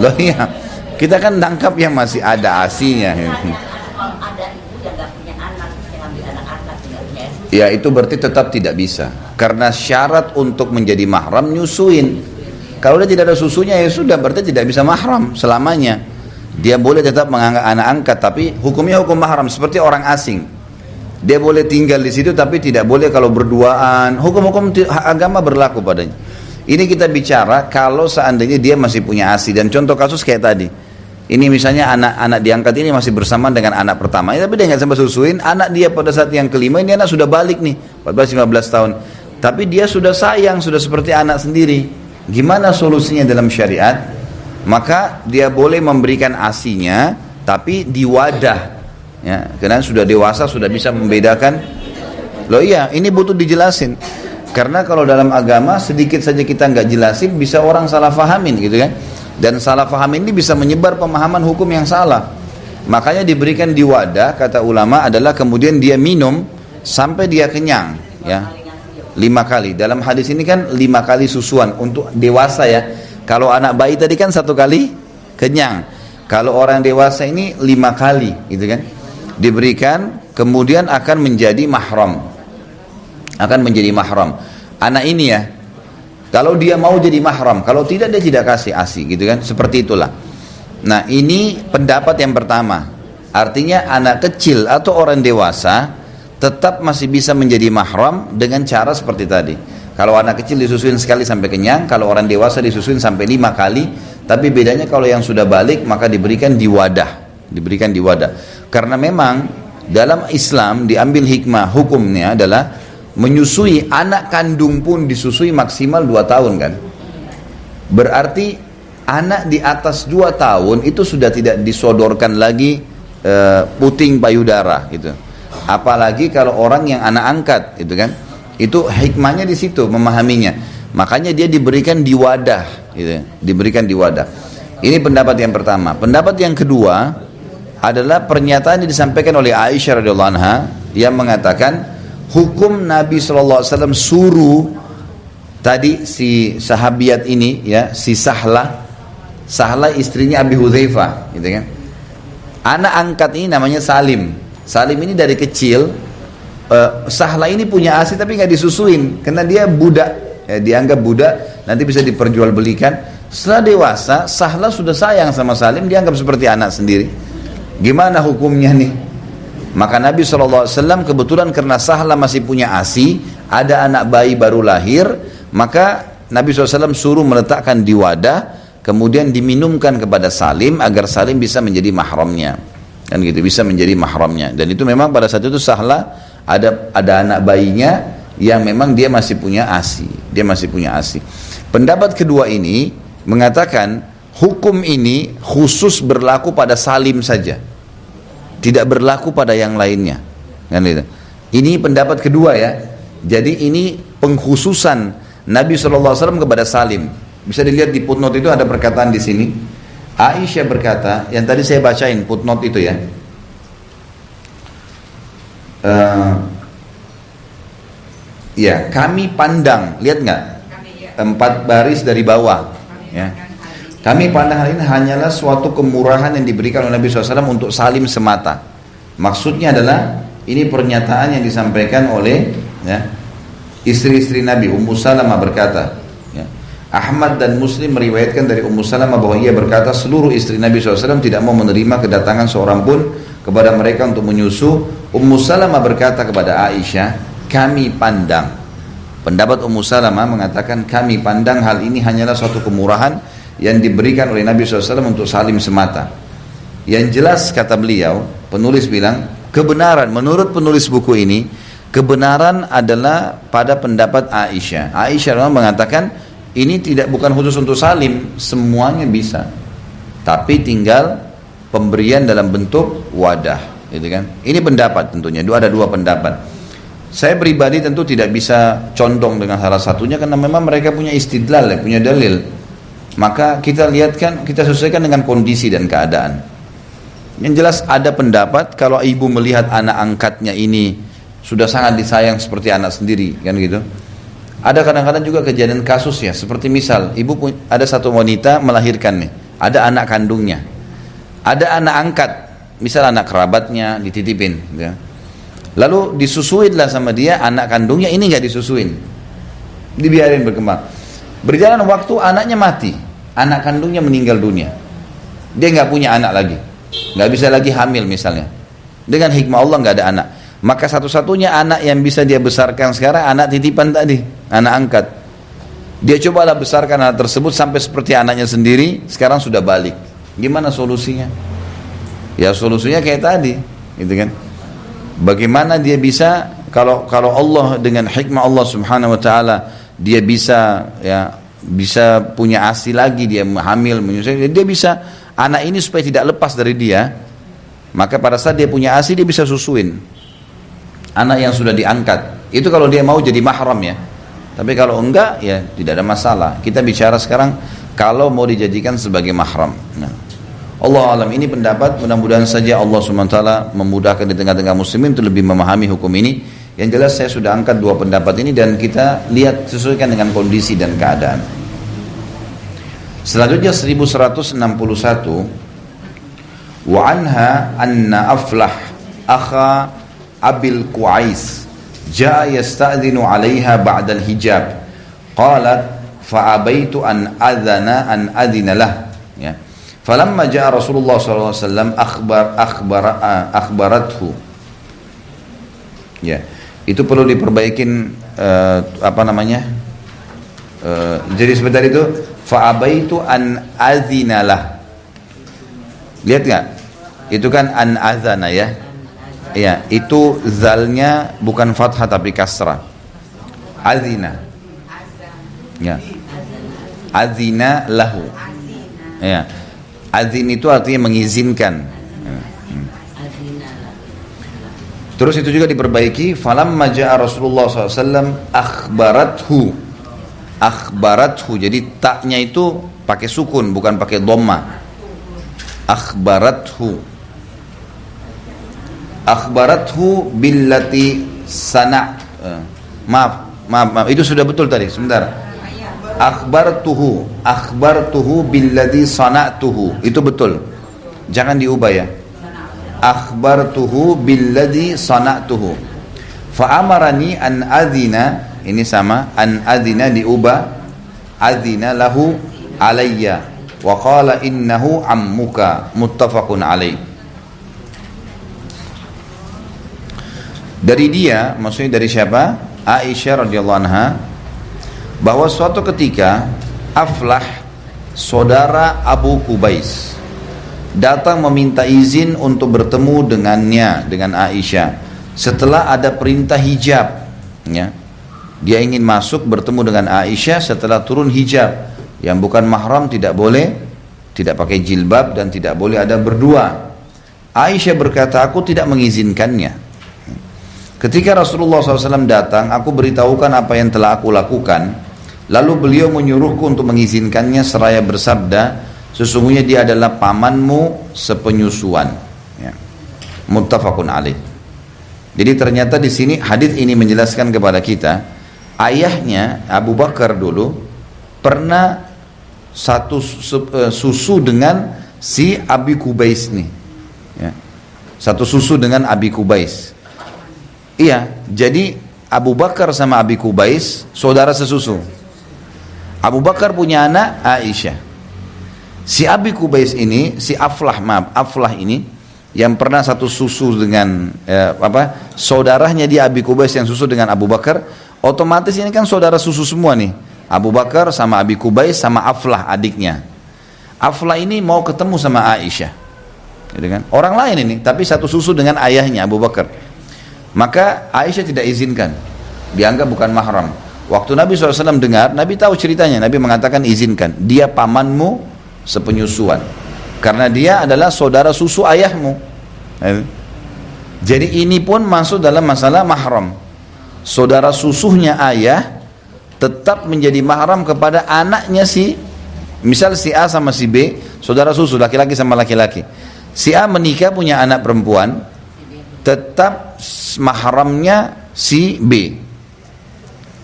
Loh iya, Kita kan tangkap yang masih ada asinya. Kalau ada ibu yang nggak punya anak, yang ambil anak-anak nggak punya istri. Ya itu berarti tetap tidak bisa. Karena syarat untuk menjadi mahram nyusuin. Kalau dia tidak ada susunya ya sudah, berarti tidak bisa mahram selamanya. Dia boleh tetap mengangkat anak angkat, tapi hukumnya hukum mahram seperti orang asing. Dia boleh tinggal di situ, tapi tidak boleh kalau berduaan. Hukum-hukum agama berlaku padanya. Ini kita bicara kalau seandainya dia masih punya asi. Dan contoh kasus kayak tadi. Ini misalnya anak-anak diangkat ini masih bersama dengan anak pertama, tapi dia nggak sampai susuin. Anak dia pada saat yang kelima ini anak sudah balik nih, 14-15 tahun. Tapi dia sudah sayang, sudah seperti anak sendiri. Gimana solusinya dalam syariat? Maka dia boleh memberikan asinya, tapi di wadah. Ya, karena sudah dewasa, sudah bisa membedakan. Loh iya, ini butuh dijelasin. Karena kalau dalam agama sedikit saja kita nggak jelasin, bisa orang salah fahamin gitu kan. Dan salah paham ini bisa menyebar pemahaman hukum yang salah. Makanya diberikan di wadah, kata ulama adalah kemudian dia minum sampai dia kenyang, ya. 5 kali. Dalam hadis ini kan 5 kali susuan untuk dewasa ya. Kalau anak bayi tadi kan 1 kali kenyang. Kalau orang dewasa ini 5 kali, gitu kan. Diberikan kemudian akan menjadi mahram. Akan menjadi mahram. Anak ini ya, kalau dia mau jadi mahram, kalau tidak dia tidak kasih asi, gitu kan? Seperti itulah. Nah, ini pendapat yang pertama. Artinya anak kecil atau orang dewasa tetap masih bisa menjadi mahram dengan cara seperti tadi. Kalau anak kecil disusuin sekali sampai kenyang, kalau orang dewasa disusuin sampai 5 kali. Tapi bedanya kalau yang sudah balik maka diberikan di wadah, diberikan di wadah. Karena memang dalam Islam diambil hikmah hukumnya adalah menyusui anak kandung pun disusui maksimal 2 tahun kan. Berarti anak di atas 2 tahun itu sudah tidak disodorkan lagi puting payudara gitu. Apalagi kalau orang yang anak angkat gitu kan. Itu hikmahnya di situ memahaminya. Makanya dia diberikan di wadah gitu. Diberikan di wadah. Ini pendapat yang pertama. Pendapat yang kedua adalah pernyataan yang disampaikan oleh Aisyah radhiyallahu anha yang mengatakan hukum Nabi SAW suruh tadi si sahabiat ini ya, si Sahlah istrinya Abi Hudzaifah gitu kan. Anak angkat ini namanya Salim. Salim ini dari kecil Sahlah ini punya asi tapi nggak disusuin karena dia budak ya, dianggap budak nanti bisa diperjualbelikan. Setelah dewasa Sahlah sudah sayang sama Salim, dianggap seperti anak sendiri. Gimana hukumnya nih? Maka Nabi SAW kebetulan karena Sahlah masih punya asi, ada anak bayi baru lahir, maka Nabi SAW suruh meletakkan di wadah, kemudian diminumkan kepada Salim agar Salim bisa menjadi mahramnya, kan gitu, bisa menjadi mahramnya. Dan itu memang pada saat itu Sahlah ada anak bayinya yang memang dia masih punya asi, dia masih punya asi. Pendapat kedua ini mengatakan hukum ini khusus berlaku pada Salim saja. Tidak berlaku pada yang lainnya, kan gitu. Ini pendapat kedua ya. Jadi ini pengkhususan Nabi SAW kepada Salim. Bisa dilihat di footnote itu ada perkataan di sini. Aisyah berkata, yang tadi saya bacain footnote itu ya. Ya, kami pandang, lihat nggak? 4 baris dari bawah. Ya. Kami pandang hal ini hanyalah suatu kemurahan yang diberikan oleh Nabi SAW untuk Salim semata. Maksudnya adalah ini pernyataan yang disampaikan oleh ya, istri-istri Nabi. Ummu Salamah berkata, ya, Ahmad dan Muslim meriwayatkan dari Ummu Salamah bahwa ia berkata seluruh istri Nabi SAW tidak mau menerima kedatangan seorang pun kepada mereka untuk menyusu. Ummu Salamah berkata kepada Aisyah, kami pandang. Pendapat Ummu Salamah mengatakan kami pandang hal ini hanyalah suatu kemurahan yang diberikan oleh Nabi SAW untuk Salim semata. Yang jelas kata beliau, penulis bilang, kebenaran menurut penulis buku ini, kebenaran adalah pada pendapat Aisyah. Aisyah mengatakan ini bukan khusus untuk Salim, semuanya bisa. Tapi tinggal pemberian dalam bentuk wadah, gitu kan? Ini pendapat tentunya, ada 2 pendapat. Saya pribadi tentu tidak bisa condong dengan salah satunya karena memang mereka punya istidlal, punya dalil. Maka kita lihatkan, kita sesuaikan dengan kondisi dan keadaan. Yang jelas ada pendapat kalau ibu melihat anak angkatnya ini sudah sangat disayang seperti anak sendiri, kan gitu. Ada kadang-kadang juga kejadian kasus ya, seperti misal ibu ada satu wanita melahirkan nih, ada anak kandungnya. Ada anak angkat, misal anak kerabatnya dititipin, ya. Lalu disusuinlah sama dia anak kandungnya, ini nggak disusuin, dibiarin berkembang. Berjalan waktu, anaknya mati, anak kandungnya meninggal dunia, dia nggak punya anak lagi, nggak bisa lagi hamil misalnya. Dengan hikmah Allah nggak ada anak, maka satu-satunya anak yang bisa dia besarkan sekarang anak titipan tadi, anak angkat. Dia cobalah besarkan anak tersebut sampai seperti anaknya sendiri, sekarang sudah balik. Gimana solusinya? Ya solusinya kayak tadi, gitu kan? Bagaimana dia bisa, kalau Allah dengan hikmah Allah Subhanahu wa taala, dia bisa punya ASI lagi, dia hamil, menyusui, dia bisa anak ini supaya tidak lepas dari dia. Maka pada saat dia punya ASI, dia bisa susuin anak yang sudah diangkat. Itu kalau dia mau jadi mahram ya. Tapi kalau enggak, ya tidak ada masalah. Kita bicara sekarang kalau mau dijadikan sebagai mahram. Nah, Allah alam, ini pendapat, mudah-mudahan saja Allah SWT memudahkan di tengah-tengah muslimin untuk lebih memahami hukum ini. Yang jelas saya sudah angkat dua pendapat ini dan kita lihat sesuaikan dengan kondisi dan keadaan. Selanjutnya 1161, wa anha anna Aflah akha Abil Qu'ais jaa yasta'dhinu 'alaiha ba'da al-hijab qalat fa'abaitu an adhina lah, ya. Falamma jaa Rasulullah sallallahu alaihi wasallam akhbarathu. Ya, itu perlu diperbaikin jadi sebentar itu fa'abaitu an adzinalah. Lihat enggak? Itu kan an adzana ya. Ya, itu zalnya bukan fathah tapi kasrah. Adzina. Ya. Adzina lahu. Ya. Adzin itu artinya mengizinkan. Terus itu juga diperbaiki. Falamma ja'a Rasulullah SAW akhbarathu. Jadi taknya itu pakai sukun, bukan pakai dhamma. Akhbarathu billati sana'. Maaf, itu sudah betul tadi. Sebentar. Akhbartuhu billadhi sana'tuhu, itu betul, jangan diubah ya. Akhbartuhu billadhi sana'tuhu fa'amarani an adzina, ini sama, an adzina diubah, adzina lahu alayya wa qala innahu ammuka, muttafaqun alaih. Dari dia, maksudnya dari siapa? Aisyah radhiyallahu anha, bahwa suatu ketika Aflah, saudara Abu Qubais, datang meminta izin untuk bertemu dengannya, dengan Aisyah, setelah ada perintah hijab, ya. Dia ingin masuk bertemu dengan Aisyah setelah turun hijab, yang bukan mahram tidak boleh, tidak pakai jilbab dan tidak boleh ada berdua. Aisyah berkata, aku tidak mengizinkannya. Ketika Rasulullah SAW datang, aku beritahukan apa yang telah aku lakukan. Lalu beliau menyuruhku untuk mengizinkannya seraya bersabda, sesungguhnya dia adalah pamanmu sepenyusuan. Ya. Muttafaqun alaih. Jadi ternyata di sini hadis ini menjelaskan kepada kita, ayahnya Abu Bakar dulu pernah satu susu dengan si Abi Qubais nih. Ya. Satu susu dengan Abi Qubais. Iya, jadi Abu Bakar sama Abi Qubais saudara sesusu. Abu Bakar punya anak Aisyah. Si Abi Qubais ini, si Aflah ini yang pernah satu susu dengan saudaranya dia Abi Qubais yang susu dengan Abu Bakar, otomatis ini kan saudara susu semua nih. Abu Bakar sama Abi Qubais sama Aflah adiknya. Aflah ini mau ketemu sama Aisyah. Gitu kan? Orang lain ini, tapi satu susu dengan ayahnya Abu Bakar. Maka Aisyah tidak izinkan, dianggap bukan mahram. Waktu Nabi SAW dengar, Nabi tahu ceritanya, Nabi mengatakan izinkan, dia pamanmu sepenyusuan, karena dia adalah saudara susu ayahmu. Jadi ini pun masuk dalam masalah mahram. Saudara susunya ayah tetap menjadi mahram kepada anaknya misal si A sama si B, saudara susu laki-laki sama laki-laki. Si A menikah punya anak perempuan, tetap mahramnya si B.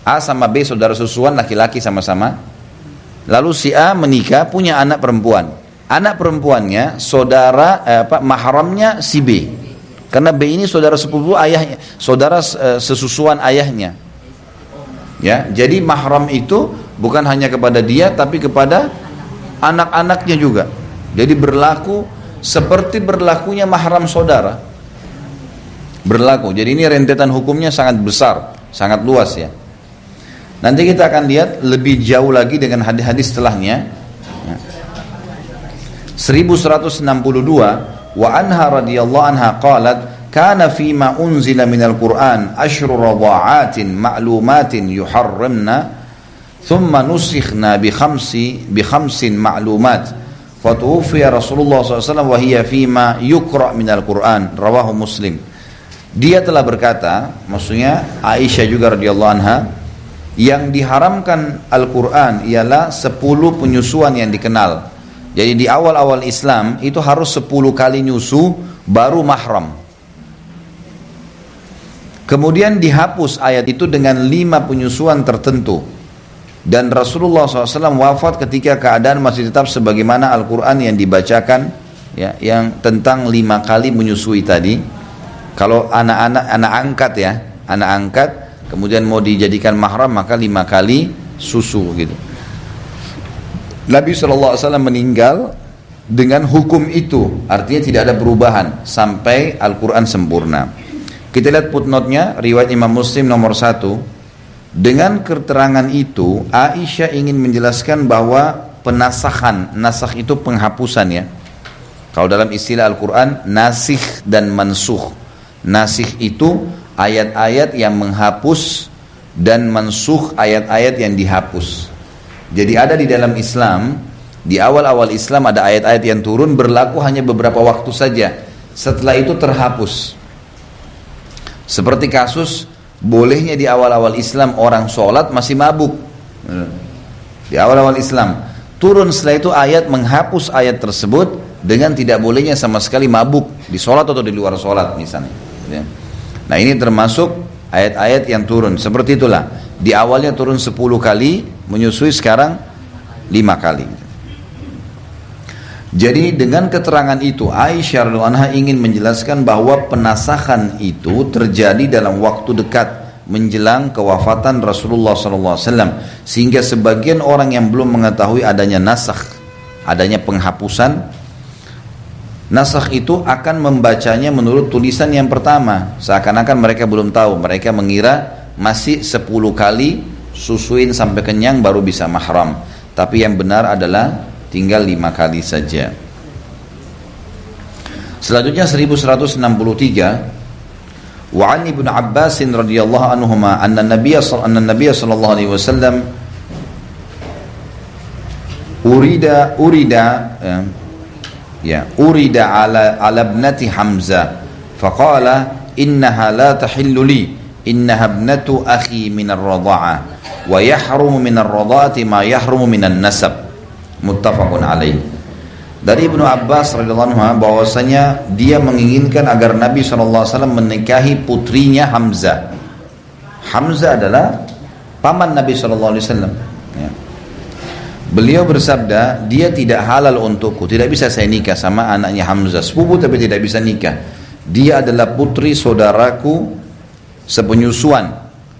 A sama B saudara susuan laki-laki sama-sama. Lalu si A menikah punya anak perempuan, anak perempuannya saudara mahramnya si B. Karena B ini saudara sepupu ayahnya, saudara sesusuan ayahnya. Ya, jadi mahram itu bukan hanya kepada dia tapi kepada anak-anaknya juga. Jadi berlaku seperti berlakunya mahram saudara. Berlaku. Jadi ini rentetan hukumnya sangat besar, sangat luas ya. Nanti kita akan lihat lebih jauh lagi dengan hadis-hadis setelahnya. 1162 wa anha radhiyallahu anha qalat kana fima unzila minal Qur'an ashru radha'atin ma'lumatin yuharrimna thumma nusikhna bi khamsin ma'lumat fatuwfiya Rasulullah SAW wa hiya fima yukra minal Qur'an rawahu Muslim. Dia telah berkata, maksudnya Aisyah juga radhiyallahu anha, yang diharamkan Al-Quran ialah 10 penyusuan yang dikenal. Jadi di awal-awal Islam itu harus 10 kali nyusu baru mahram. Kemudian dihapus ayat itu dengan 5 penyusuan tertentu. Dan Rasulullah SAW wafat ketika keadaan masih tetap sebagaimana Al-Quran yang dibacakan, ya, yang tentang 5 kali menyusui tadi. Kalau anak angkat ya, anak angkat kemudian mau dijadikan mahram maka 5 kali susu gitu. Nabi SAW meninggal dengan hukum itu, artinya tidak ada perubahan sampai Al-Quran sempurna. Kita lihat footnote-nya, riwayat Imam Muslim nomor 1. Dengan keterangan itu, Aisyah ingin menjelaskan bahwa penasakhan, nasakh itu penghapusan ya. Kalau dalam istilah Al-Quran, nasikh dan mansukh. Nasikh itu ayat-ayat yang menghapus dan mansukh ayat-ayat yang dihapus. Jadi ada di dalam Islam, di awal-awal Islam ada ayat-ayat yang turun berlaku hanya beberapa waktu saja. Setelah itu terhapus. Seperti kasus bolehnya di awal-awal Islam orang sholat masih mabuk. Di awal-awal Islam. Turun setelah itu ayat menghapus ayat tersebut dengan tidak bolehnya sama sekali mabuk di sholat atau di luar sholat misalnya. Nah ini termasuk ayat-ayat yang turun. Seperti itulah. Di awalnya turun 10 kali, menyusui sekarang 5 kali. Jadi dengan keterangan itu Aisyah radhiyallahu anha ingin menjelaskan bahwa penasakhan itu terjadi dalam waktu dekat menjelang kewafatan Rasulullah SAW, sehingga sebagian orang yang belum mengetahui adanya nasakh, adanya penghapusan, nasakh itu akan membacanya menurut tulisan yang pertama, seakan-akan mereka belum tahu, mereka mengira masih 10 kali susuin sampai kenyang baru bisa mahram, tapi yang benar adalah tinggal 5 kali saja. Selanjutnya 1163, wa an Ibnu Abbas radhiyallahu anhuma anna Nabiy sallallahu alaihi wasallam urida ala ibnati Hamzah faqala innaha la tahillu li innaha ibnatu akhi min ar-radha'ah wa yahrumu min ar-radha'ati ma yahrumu min an-nasab. Muttafaqun alaih. Dari Ibnu Abbas radhiyallahu anhu bahwasanya dia menginginkan agar Nabi SAW menikahi putrinya Hamzah. Hamzah adalah paman Nabi SAW. Ya. Beliau bersabda, dia tidak halal untukku, tidak bisa saya nikah sama anaknya Hamzah, sepupu tapi tidak bisa nikah. Dia adalah putri saudaraku sepenyusuan,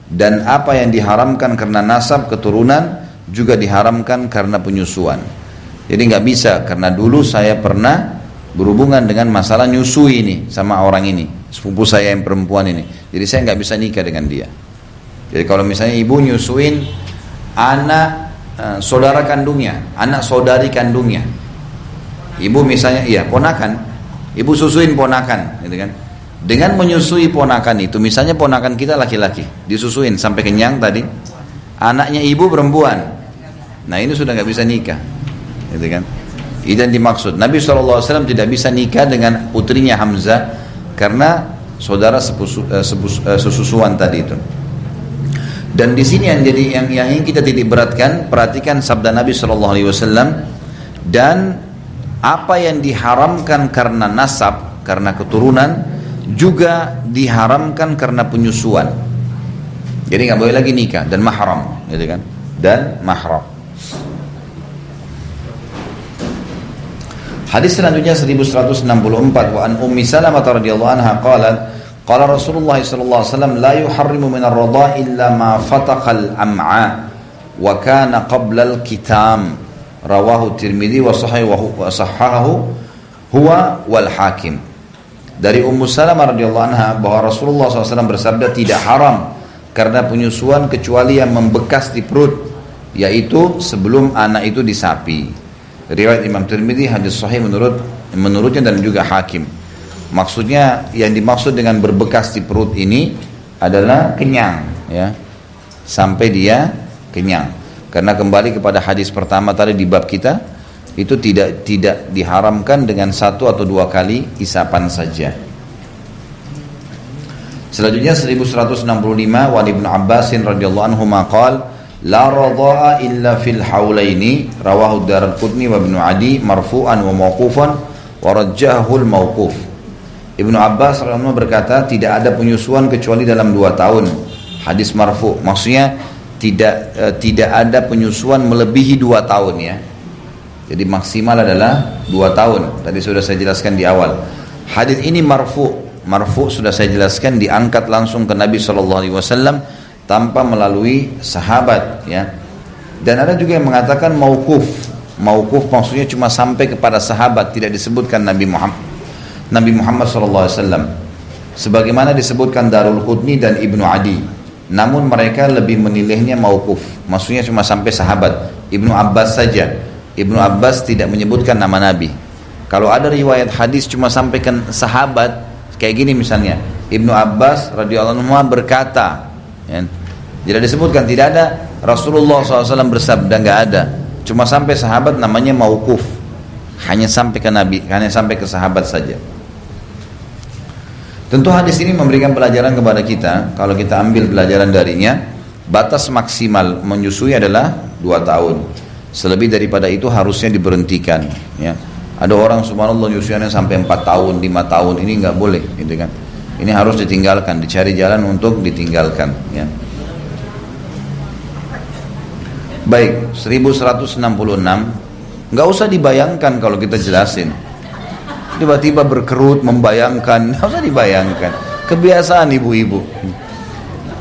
dan apa yang diharamkan karena nasab keturunan juga diharamkan karena penyusuan. Jadi nggak bisa, karena dulu saya pernah berhubungan dengan masalah nyusui ini sama orang ini, sepupu saya yang perempuan ini. Jadi saya nggak bisa nikah dengan dia. Jadi kalau misalnya ibu nyusuin anak saudara kandungnya, anak saudari kandungnya, ibu misalnya iya ponakan, ibu susuin ponakan, gitu kan? Dengan menyusui ponakan itu, misalnya ponakan kita laki-laki, disusuin sampai kenyang tadi, anaknya ibu perempuan. Nah ini sudah nggak bisa nikah, gitu kan? Itu yang dimaksud. Nabi SAW tidak bisa nikah dengan putrinya Hamzah karena saudara sesusuan tadi itu. Dan di sini yang jadi yang ingin kita titik beratkan, perhatikan sabda Nabi SAW, dan apa yang diharamkan karena nasab, karena keturunan, juga diharamkan karena penyusuan. Jadi nggak boleh lagi nikah dan mahram, gitu kan? Dan mahram. Hadis selanjutnya 1164, wa an Ummi Salamah radhiyallahu anha qalat qala Rasulullah sallallahu alaihi wasallam la yuharrimu min ar-radha illa ma fataqal am'a wa kana qabla al-kitam, rawahu Tirmidzi wa sahahahu huwa wal Hakim. Dari Ummu Salamah radhiyallahu anha bahwa Rasulullah SAW bersabda tidak haram karena penyusuan kecuali yang membekas di perut, yaitu sebelum anak itu disapi. Riwayat Imam Tirmidzi, hadis sahih menurutnya dan juga Hakim. Maksudnya yang dimaksud dengan berbekas di perut ini adalah kenyang, ya, sampai dia kenyang. Karena kembali kepada hadis pertama tadi di bab kita, itu tidak diharamkan dengan 1 atau 2 kali isapan saja. Selanjutnya 1165, wa Ibnu Abbas radhiyallahu anhu maqal la radha'a illa fil haulaini, rawahu Daraqutni wa Ibnu Adi marfu'an wa mauqufan wa rajjahu al-mauquf. Ibnu Abbas radhiyallahu anhu berkata tidak ada penyusuan kecuali dalam 2 tahun. Hadis marfu', maksudnya tidak ada penyusuan melebihi 2 tahun, ya. Jadi maksimal adalah 2 tahun. Tadi sudah saya jelaskan di awal. Hadis ini marfu sudah saya jelaskan, diangkat langsung ke Nabi SAW tanpa melalui sahabat, ya. Dan ada juga yang mengatakan mauquf maksudnya cuma sampai kepada sahabat, tidak disebutkan Nabi Muhammad SAW. Sebagaimana disebutkan Daraqutni dan Ibnu Adi. Namun mereka lebih menilainya mauquf, maksudnya cuma sampai sahabat. Ibnu Abbas saja. Ibnu Abbas tidak menyebutkan nama Nabi. Kalau ada riwayat hadis cuma sampai ke sahabat, kayak gini misalnya, Ibnu Abbas radhiyallahu anhu berkata, ya, tidak disebutkan, tidak ada Rasulullah SAW bersabda, nggak ada. Cuma sampai sahabat, namanya mauquf. Hanya sampai ke Nabi, hanya sampai ke sahabat saja. Tentu hadis ini memberikan pelajaran kepada kita. Kalau kita ambil pelajaran darinya, batas maksimal menyusui adalah 2 tahun. Selebih daripada itu harusnya diberhentikan, ya. Ada orang subhanallah nyusuannya sampai 4 tahun, 5 tahun, ini nggak boleh, gitu kan. Ini harus ditinggalkan, dicari jalan untuk ditinggalkan, ya. Baik, 1166, nggak usah dibayangkan kalau kita jelasin. Tiba-tiba berkerut, membayangkan, nggak usah dibayangkan. Kebiasaan ibu-ibu.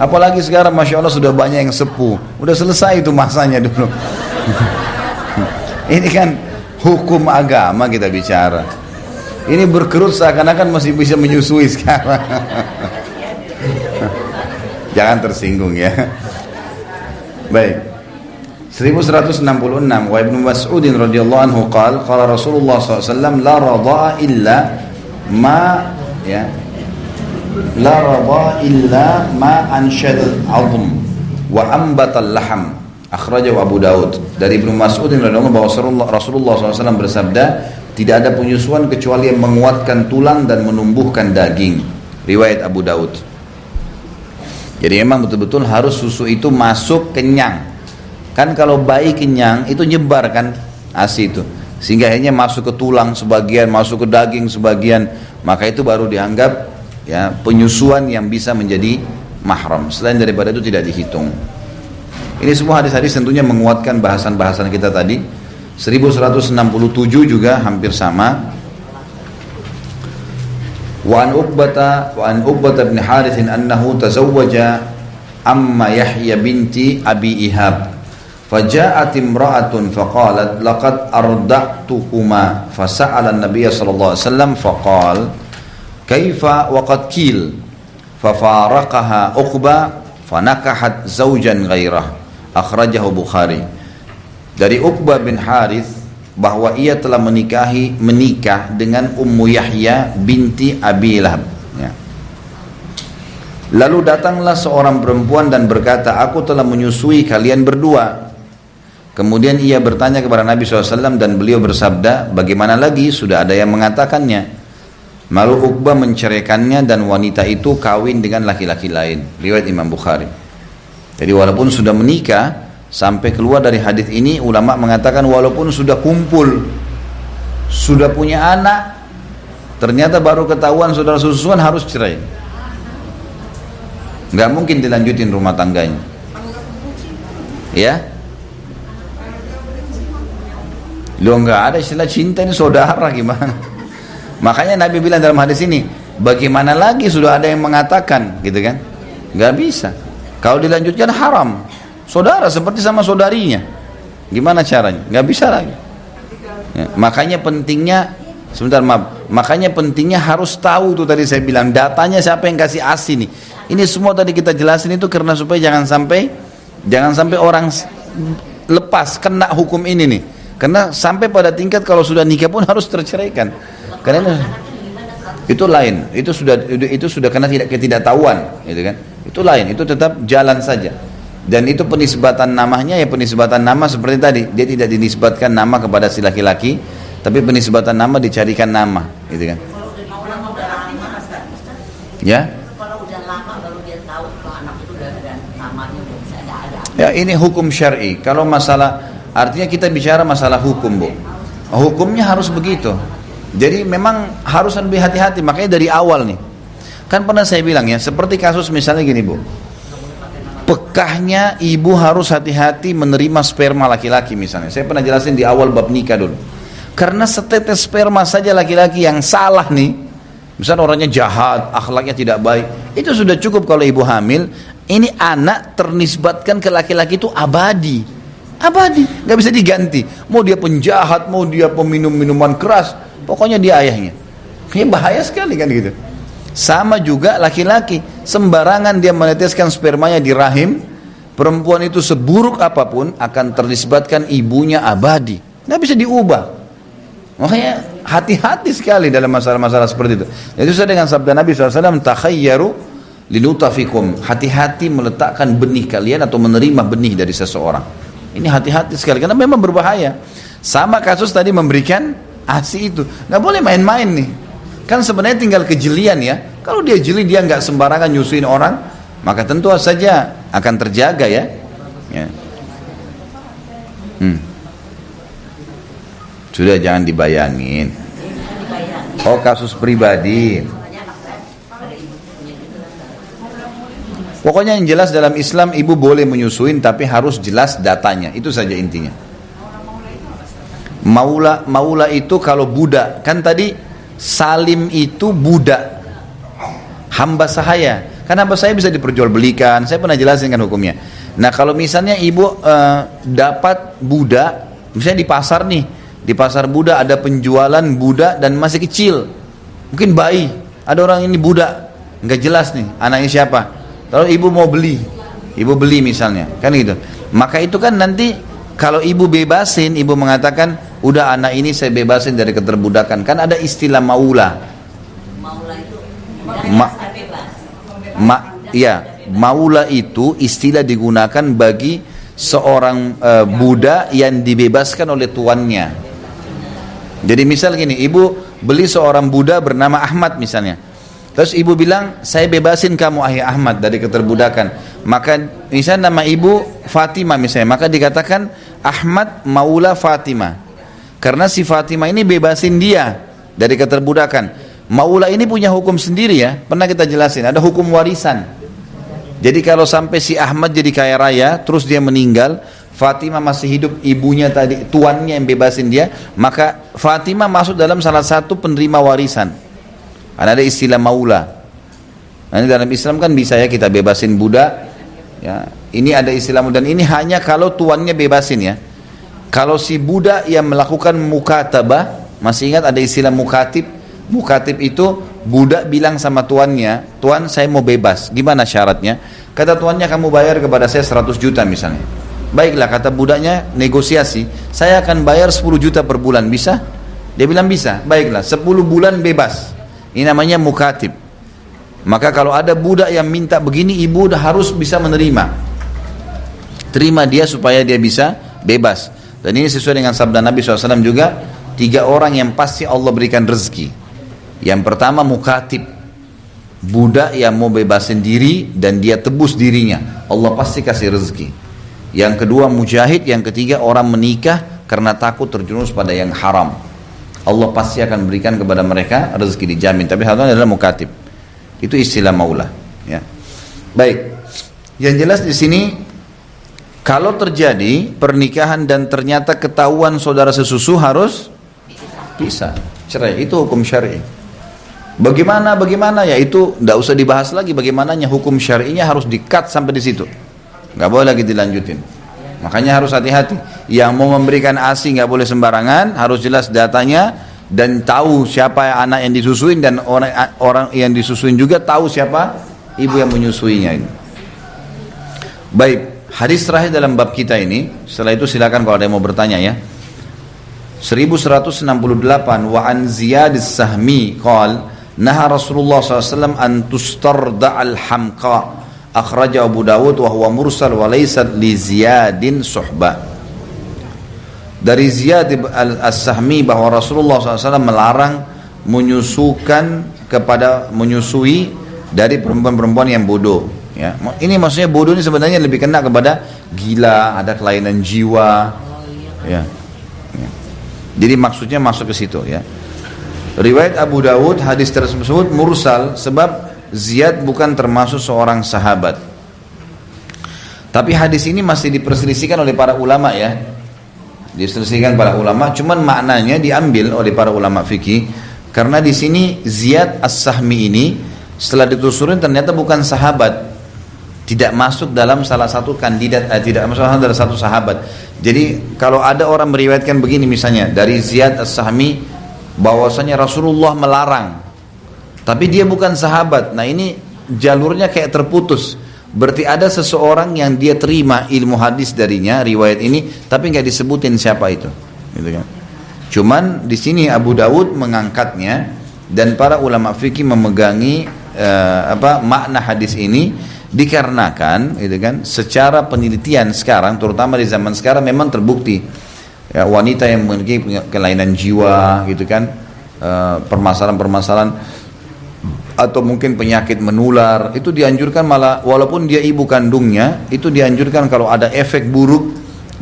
Apalagi sekarang Masya Allah sudah banyak yang sepuh, udah selesai itu masanya dulu. Ini kan hukum agama kita bicara. Ini berkerut seakan-akan masih bisa menyusui sekarang. Jangan tersinggung, ya. Baik. 1166, wa Ibnu Mas'ud radhiyallahu anhu qala Rasulullah SAW la radha'a illa ma, ya, la radha'a illa ma anshadal 'azm wa ambatal laham, akhrajahu Abu Daud. Dari Ibnu Mas'ud radhiyallahu anhu bahwa Rasulullah SAW bersabda, tidak ada penyusuan kecuali yang menguatkan tulang dan menumbuhkan daging. Riwayat Abu Daud. Jadi memang betul-betul harus susu itu masuk kenyang. Kan kalau bayi kenyang itu nyebar kan ASI itu, sehingga akhirnya masuk ke tulang sebagian, masuk ke daging sebagian, maka itu baru dianggap, ya, penyusuan yang bisa menjadi mahram. Selain daripada itu tidak dihitung. Ini semua hadis-hadis tentunya menguatkan bahasan-bahasan kita tadi. 1167 juga hampir sama. Wa an Uqbata bin Harith annahu tazawwaja amma Yahya binti Abi Ihab. فجاءت امرأة فقالت لقد أرضعتكما فسأل النبي صلى الله عليه وسلم فقال كيف وقد كيل ففارقها عقبة فنكحت زوجا غيره أخرجه Bukhari. Dari Uqbah bin Harith bahwa ia telah menikah dengan Ummu Yahya binti Abi Lahab, ya. Lalu datanglah seorang perempuan dan berkata, aku telah menyusui kalian berdua. Kemudian ia bertanya kepada Nabi SAW dan beliau bersabda, bagaimana lagi, sudah ada yang mengatakannya. Lalu Uqbah menceraikannya dan wanita itu kawin dengan laki-laki lain. Riwayat Imam Bukhari. Jadi walaupun sudah menikah, sampai keluar dari hadis ini ulama mengatakan walaupun sudah kumpul, sudah punya anak, ternyata baru ketahuan saudara susuan harus cerai. Nggak mungkin dilanjutin rumah tangganya, ya. Lo nggak ada istilah cinta, ini saudara gimana? Makanya Nabi bilang dalam hadis ini, bagaimana lagi sudah ada yang mengatakan, gitu kan? Nggak bisa. Kalau dilanjutkan haram. Saudara seperti sama saudarinya. Gimana caranya? Nggak bisa lagi. Ya, makanya pentingnya, sebentar maaf, makanya pentingnya harus tahu tuh tadi saya bilang datanya siapa yang kasih ASI nih. Ini semua tadi kita jelasin itu karena supaya jangan sampai orang lepas kena hukum ini nih. Karena sampai pada tingkat kalau sudah nikah pun harus terceraikan. Karena itu lain, itu sudah karena ketidaktahuan, gitu kan? Itu lain, itu tetap jalan saja. Dan itu penisbatan namanya ya penisbatan nama seperti tadi, dia tidak dinisbatkan nama kepada si laki-laki, tapi penisbatan nama dicarikan nama, gitu kan? Ya? Kalau udah lama baru dia tahu kalau anak itu udah ada namanya udah bisa ada. Ya ini hukum syar'i. Kalau masalah, artinya kita bicara masalah hukum, Bu. Hukumnya harus begitu. Jadi memang harus lebih hati-hati. Makanya dari awal nih, kan pernah saya bilang ya, seperti kasus misalnya gini, Bu. Pekahnya ibu harus hati-hati menerima sperma laki-laki misalnya. Saya pernah jelasin di awal bab nikah dulu. Karena setetes sperma saja laki-laki yang salah nih, misalnya orangnya jahat, akhlaknya tidak baik, itu sudah cukup kalau ibu hamil. Ini anak ternisbatkan ke laki-laki itu abadi, nggak bisa diganti. Mau dia penjahat, mau dia peminum minuman keras, pokoknya dia ayahnya. Ini bahaya sekali kan gitu. Sama juga laki-laki, sembarangan dia meneteskan spermanya di rahim perempuan itu, seburuk apapun akan ternisbatkan ibunya abadi, nggak bisa diubah. Makanya hati-hati sekali dalam masalah-masalah seperti itu. Itu saya dengan sabda Nabi SAW, takhayyaru linutafikum, hati-hati meletakkan benih kalian atau menerima benih dari seseorang. Ini hati-hati sekali karena memang berbahaya. Sama kasus tadi memberikan ASI itu, nggak boleh main-main nih. Kan sebenarnya tinggal kejelian ya. Kalau dia jeli, dia nggak sembarangan nyusuin orang, maka tentu saja akan terjaga ya. Sudah, jangan dibayangin. Oh, kasus pribadi. Pokoknya yang jelas dalam Islam ibu boleh menyusuin, tapi harus jelas datanya. Itu saja intinya. Maula itu kalau budak, kan tadi Salim itu budak, hamba sahaya. Kan hamba sahaya bisa diperjualbelikan. Saya pernah jelasin kan hukumnya. Nah kalau misalnya ibu dapat budak, misalnya di pasar nih, di pasar budak ada penjualan budak dan masih kecil, mungkin bayi. Ada orang ini budak, nggak jelas nih anaknya siapa. Lalu ibu mau beli, ibu beli misalnya, kan gitu. Maka itu kan nanti kalau ibu bebasin, ibu mengatakan, udah anak ini saya bebasin dari keterbudakan. Kan ada istilah maula. Maula itu maula itu istilah digunakan bagi seorang budak yang dibebaskan oleh tuannya. Jadi misal gini, ibu beli seorang budak bernama Ahmad misalnya. Terus ibu bilang, saya bebasin kamu Ahmad dari keterbudakan. Maka misalnya nama ibu Fatimah misalnya, maka dikatakan Ahmad maula Fatimah. Karena si Fatimah ini bebasin dia dari keterbudakan. Maula ini punya hukum sendiri ya, pernah kita jelasin, ada hukum warisan. Jadi kalau sampai si Ahmad jadi kaya raya, terus dia meninggal, Fatimah masih hidup, ibunya tadi, tuannya yang bebasin dia, maka Fatimah masuk dalam salah satu penerima warisan. Ada istilah maula. Nah, dalam Islam kan bisa ya kita bebasin budak. Ya, ini ada istilah dan ini hanya kalau tuannya bebasin ya. Kalau si budak yang melakukan mukatabah, masih ingat ada istilah mukatib? Mukatib itu budak bilang sama tuannya, tuan saya mau bebas, gimana syaratnya? Kata tuannya, kamu bayar kepada saya 100 juta misalnya. Baiklah, kata budaknya, negosiasi, saya akan bayar 10 juta per bulan, bisa? Dia bilang bisa. Baiklah, 10 bulan bebas. Ini namanya mukatib. Maka kalau ada budak yang minta begini, ibu harus bisa menerima. Terima dia supaya dia bisa bebas. Dan ini sesuai dengan sabda Nabi SAW juga, 3 orang yang pasti Allah berikan rezeki. Yang pertama mukatib, budak yang mau bebasin diri dan dia tebus dirinya, Allah pasti kasih rezeki. Yang kedua mujahid, yang ketiga orang menikah karena takut terjerumus pada yang haram, Allah pasti akan berikan kepada mereka rezeki dijamin. Tapi hal itu adalah mukatib. Itu istilah maula. Ya. Baik. Yang jelas di sini Kalau terjadi pernikahan dan ternyata ketahuan saudara sesusu harus pisah, cerai, itu hukum syar'i. Bagaimana ya itu tidak usah dibahas lagi, bagaimananya hukum syar'inya harus di-cut sampai di situ, nggak boleh lagi dilanjutin. Makanya harus hati-hati, yang mau memberikan ASI nggak boleh sembarangan, harus jelas datanya dan tahu siapa anak yang disusuin, dan orang yang disusuin juga tahu siapa ibu yang menyusuinya ini. Baik, hadis terakhir dalam bab kita ini, setelah itu silakan kalau ada yang mau bertanya ya. 1168, wa an Ziyad as-Sahmi qala naha Rasulullah SAW an tustarda'al hamqa, akhraja Abu Dawud wa huwa mursal wa laysa li Ziyadin suhbah. Dari Ziyad as-Sahmi bahwa Rasulullah SAW melarang menyusui dari perempuan-perempuan yang bodoh. Ya, ini maksudnya bodoh ini sebenarnya lebih kena kepada gila, ada kelainan jiwa. Ya. Jadi maksudnya masuk ke situ ya. Riwayat Abu Dawud, hadis tersebut mursal sebab Ziyad bukan termasuk seorang sahabat. Tapi hadis ini masih diperselisihkan oleh para ulama ya. Diselisihkan para ulama, cuman maknanya diambil oleh para ulama fikih karena di sini Ziyad as-Sahmi ini setelah ditelusurin ternyata bukan sahabat. Tidak masuk dalam salah satu kandidat, tidak masuk dalam satu sahabat. Jadi kalau ada orang meriwayatkan begini misalnya dari Ziyad as-Sahmi bahwasanya Rasulullah melarang, tapi dia bukan sahabat, nah ini jalurnya kayak terputus. Berarti ada seseorang yang dia terima ilmu hadis darinya, riwayat ini, tapi nggak disebutin siapa itu, gitu kan? Cuman di sini Abu Dawud mengangkatnya dan para ulama fikih memegangi makna hadis ini. Dikarenakan gitu kan, secara penelitian sekarang terutama di zaman sekarang memang terbukti ya, wanita yang memiliki kelainan jiwa gitu kan, permasalahan-permasalahan atau mungkin penyakit menular, itu dianjurkan malah walaupun dia ibu kandungnya, itu dianjurkan kalau ada efek buruk,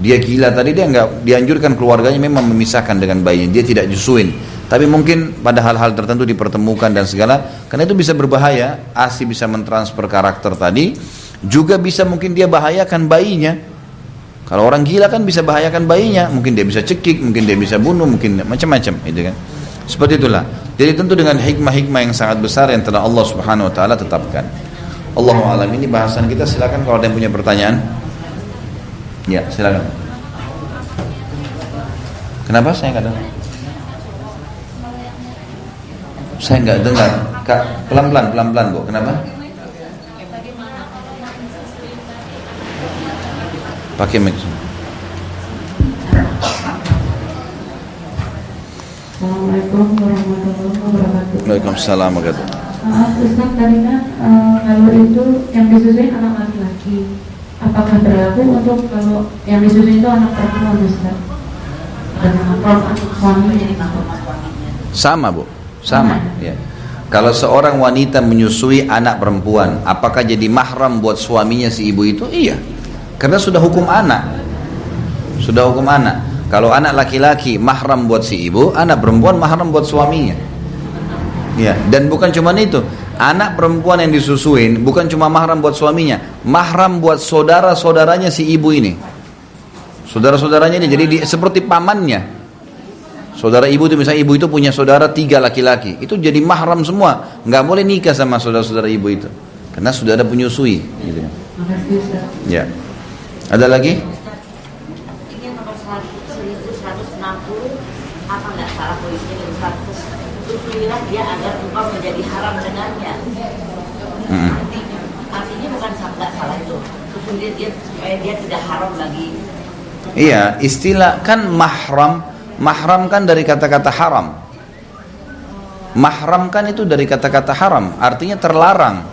dia gila tadi, dia nggak dianjurkan keluarganya memang memisahkan dengan bayinya, dia tidak nyusuin. Tapi mungkin pada hal-hal tertentu dipertemukan dan segala, karena itu bisa berbahaya. ASI bisa mentransfer karakter tadi, juga bisa mungkin dia bahayakan bayinya. Kalau orang gila kan bisa bahayakan bayinya, mungkin dia bisa cekik, mungkin dia bisa bunuh, mungkin macam-macam, gitu kan. Seperti itulah. Jadi tentu dengan hikmah-hikmah yang sangat besar yang telah Allah Subhanahu Wa Taala tetapkan. Allahu a'lam. Ini bahasan kita. Silakan kalau ada yang punya pertanyaan. Ya, silakan. Kenapa saya nggak dengar? Saya nggak dengar, Kak. Pelan-pelan, Bu. Kenapa? Pakai mic. Assalamualaikum warahmatullahi wabarakatuh. Waalaikumsalam warahmatullahi wabarakatuh. Maaf Ustaz, tadi kan kalau itu yang disusuin anak laki-laki, apakah berlaku untuk kalau yang disusuin itu anak perempuan Ustaz? Anak suaminya? Sama Bu, sama ya. Kalau seorang wanita menyusui anak perempuan, apakah jadi mahram buat suaminya si ibu itu? Iya, karena sudah hukum anak. Sudah hukum anak. Kalau anak laki-laki mahram buat si ibu, anak perempuan mahram buat suaminya. Ya, dan bukan cuma itu. Anak perempuan yang disusuin bukan cuma mahram buat suaminya, mahram buat saudara-saudaranya si ibu ini. Saudara-saudaranya ini, jadi seperti pamannya. Saudara ibu itu misalnya ibu itu punya saudara 3 laki-laki, itu jadi mahram semua, nggak boleh nikah sama saudara-saudara ibu itu, karena sudah ada penyusui. Gitu. Ya. Ada lagi? Ini nomor 1160, apa nggak salah polisnya dari 100. Tusuilah dia agar engkau menjadi haram dengannya. Artinya bukan nggak salah itu. Susui dia supaya dia tidak haram lagi. Iya, istilah kan mahram. Mahram kan dari kata-kata haram. Mahram kan itu dari kata-kata haram, artinya terlarang.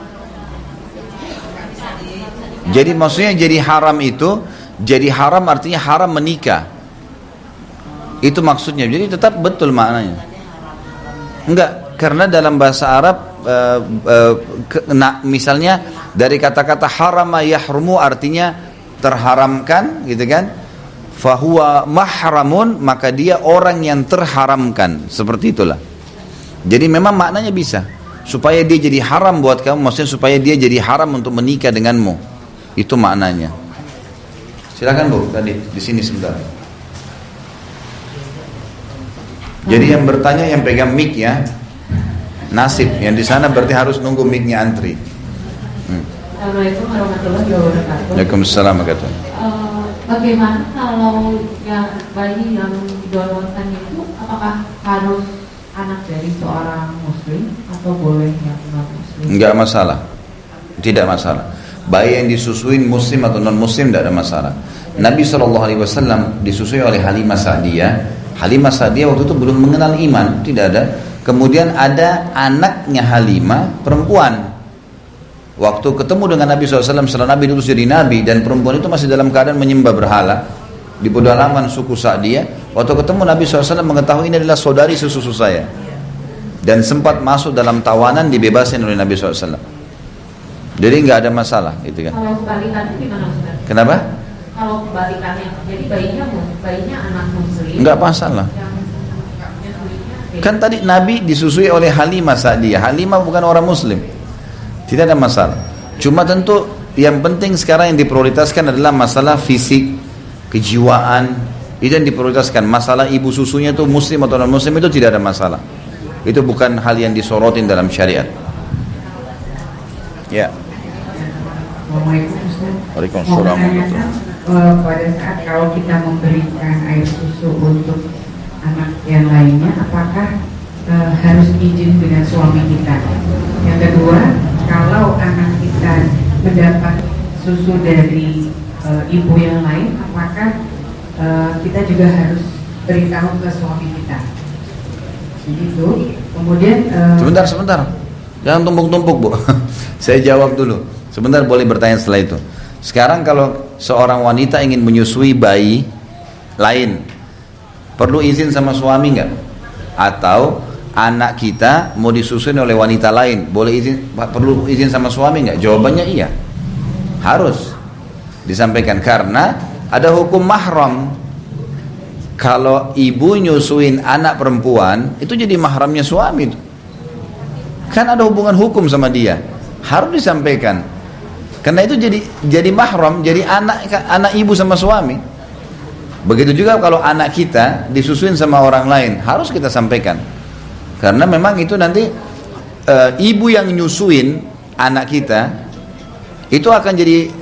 Jadi maksudnya jadi haram itu, jadi haram artinya haram menikah. Itu maksudnya. Jadi tetap betul maknanya. Enggak, karena dalam bahasa Arab misalnya dari kata-kata harama yahrumu artinya terharamkan, gitu kan? Fahuwa mahramun, maka dia orang yang terharamkan, seperti itulah. Jadi memang maknanya bisa supaya dia jadi haram buat kamu, maksudnya supaya dia jadi haram untuk menikah denganmu, itu maknanya. Silakan Bu, tadi di sini sebentar. Jadi yang bertanya yang pegang mic ya, nasib. Yang di sana berarti harus nunggu mic-nya antri. Assalamualaikum warahmatullahi wabarakatuh. Waalaikumsalam warahmatullahi wabarakatuh. Bagaimana kalau yang bayi yang didonorkan itu apakah harus anak dari seorang muslim atau boleh yang non muslim? Enggak masalah, tidak masalah. Bayi yang disusuin muslim atau non muslim tidak ada masalah. Nabi SAW disusui oleh Halimah Sa'diyah. Halimah Sa'diyah waktu itu belum mengenal iman, tidak ada. Kemudian ada anaknya Halimah perempuan. Waktu ketemu dengan Nabi SAW setelah Nabi itu jadi Nabi dan perempuan itu masih dalam keadaan menyembah berhala di pedalaman suku Sa'diyah. Waktu ketemu Nabi SAW mengetahui ini adalah saudari sesusu saya dan sempat masuk dalam tawanan, dibebasin oleh Nabi SAW. Jadi nggak ada masalah gitu kan. Kalau kebalikannya gimana Ustaz? Kenapa? Kalau kebalikannya, jadi bayinya anak muslim. Nggak masalah. Kan tadi Nabi disusui oleh Halimah Sa'diyah. Halimah bukan orang muslim. Tidak ada masalah. Cuma tentu yang penting sekarang yang diprioritaskan adalah masalah fisik, kejiwaan. Itu yang diprioritaskan. Masalah ibu susunya itu muslim atau non muslim itu tidak ada masalah. Itu bukan hal yang disorotin dalam syariat. Ya. Waalaikumsalam. Pada saat kalau kita memberikan air susu untuk anak yang lainnya, apakah harus izin dengan suami kita? Yang kedua, kalau anak kita mendapat susu dari ibu yang lain, apakah kita juga harus beritahu ke suami kita? Begitu. Kemudian sebentar, jangan tumpuk-tumpuk Bu. Saya jawab dulu. Sebentar, boleh bertanya setelah itu. Sekarang kalau seorang wanita ingin menyusui bayi lain, perlu izin sama suami nggak? Atau anak kita mau disusuin oleh wanita lain, perlu izin sama suami nggak? Jawabannya iya, harus disampaikan karena ada hukum mahram. Kalau ibu nyusuin anak perempuan itu jadi mahramnya suami, kan ada hubungan hukum sama dia, harus disampaikan. Karena itu jadi mahram, jadi anak ibu sama suami. Begitu juga kalau anak kita disusuin sama orang lain, harus kita sampaikan. Karena memang itu nanti ibu yang nyusuin anak kita itu akan jadi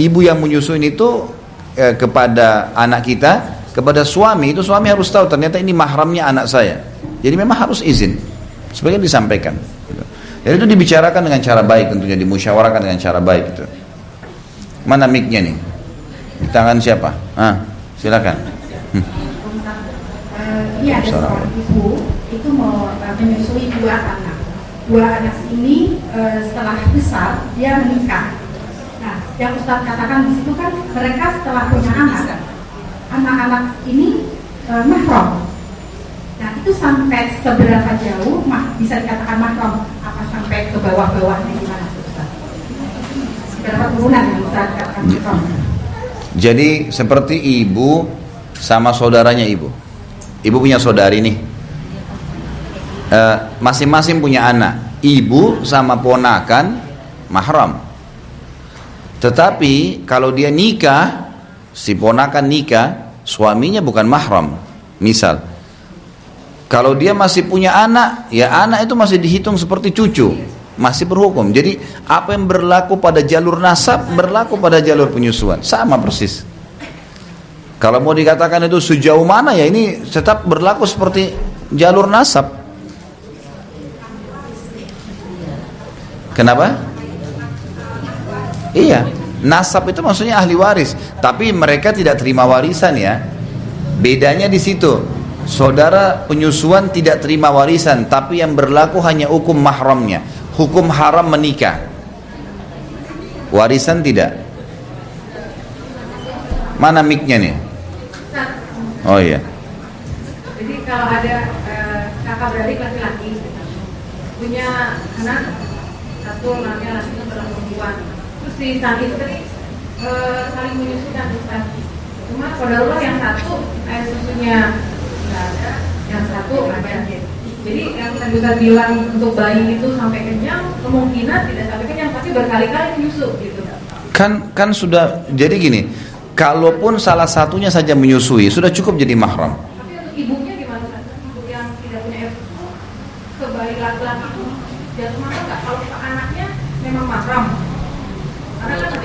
ibu yang menyusuin itu kepada anak kita, kepada suami, itu suami harus tahu ternyata ini mahramnya anak saya. Jadi memang harus izin. Sebagian disampaikan. Jadi itu dibicarakan dengan cara baik, tentunya dimusyawarahkan dengan cara baik itu. Mana mic-nya nih? Di tangan siapa? Silakan. Ini ada seorang ibu itu mau menyusui dua anak. Dua anak ini setelah besar dia menikah. Nah, yang Ustaz katakan di situ kan mereka setelah punya anak-anak ini mahram. Nah, itu sampai seberapa jauh bisa dikatakan mahram? Apa sampai ke bawah-bawahnya gimana Ustaz? Berapa turunan yang bisa dikatakan mahram? Jadi seperti ibu sama saudaranya ibu. Ibu punya saudari nih. Masing-masing punya anak. Ibu sama ponakan mahram. Tetapi kalau dia nikah, si ponakan nikah, suaminya bukan mahram. Misal, kalau dia masih punya anak, ya anak itu masih dihitung seperti cucu, masih berhukum. Jadi apa yang berlaku pada jalur nasab berlaku pada jalur penyusuan, sama persis. Kalau mau dikatakan itu sejauh mana, ya ini tetap berlaku seperti jalur nasab. Kenapa? Iya, nasab itu maksudnya ahli waris, tapi mereka tidak terima warisan ya. Bedanya di situ. Saudara penyusuan tidak terima warisan, tapi yang berlaku hanya hukum mahramnya, hukum haram menikah. Warisan tidak. Mana mic-nya nih? Oh iya. Jadi kalau ada kakak beradik laki-laki punya anak satu, laki-laki perempuan, terus si saat itu tadi saling menyusui kan Ustaz. Cuma qadarullah yang satu air susunya nggak ada, yang satu ada. Jadi yang tadi Ustaz bilang untuk bayi itu sampai kenyang, kemungkinan tidak sampai kenyang, pasti berkali-kali menyusu gitu. Kan sudah, jadi gini, kalaupun salah satunya saja menyusui, sudah cukup jadi mahram. Tapi untuk ibunya gimana kan? Ibu yang tidak punya air ke bayi laki-laki itu jatuh mahram nggak? Kalau ke anaknya memang mahram. Karena kan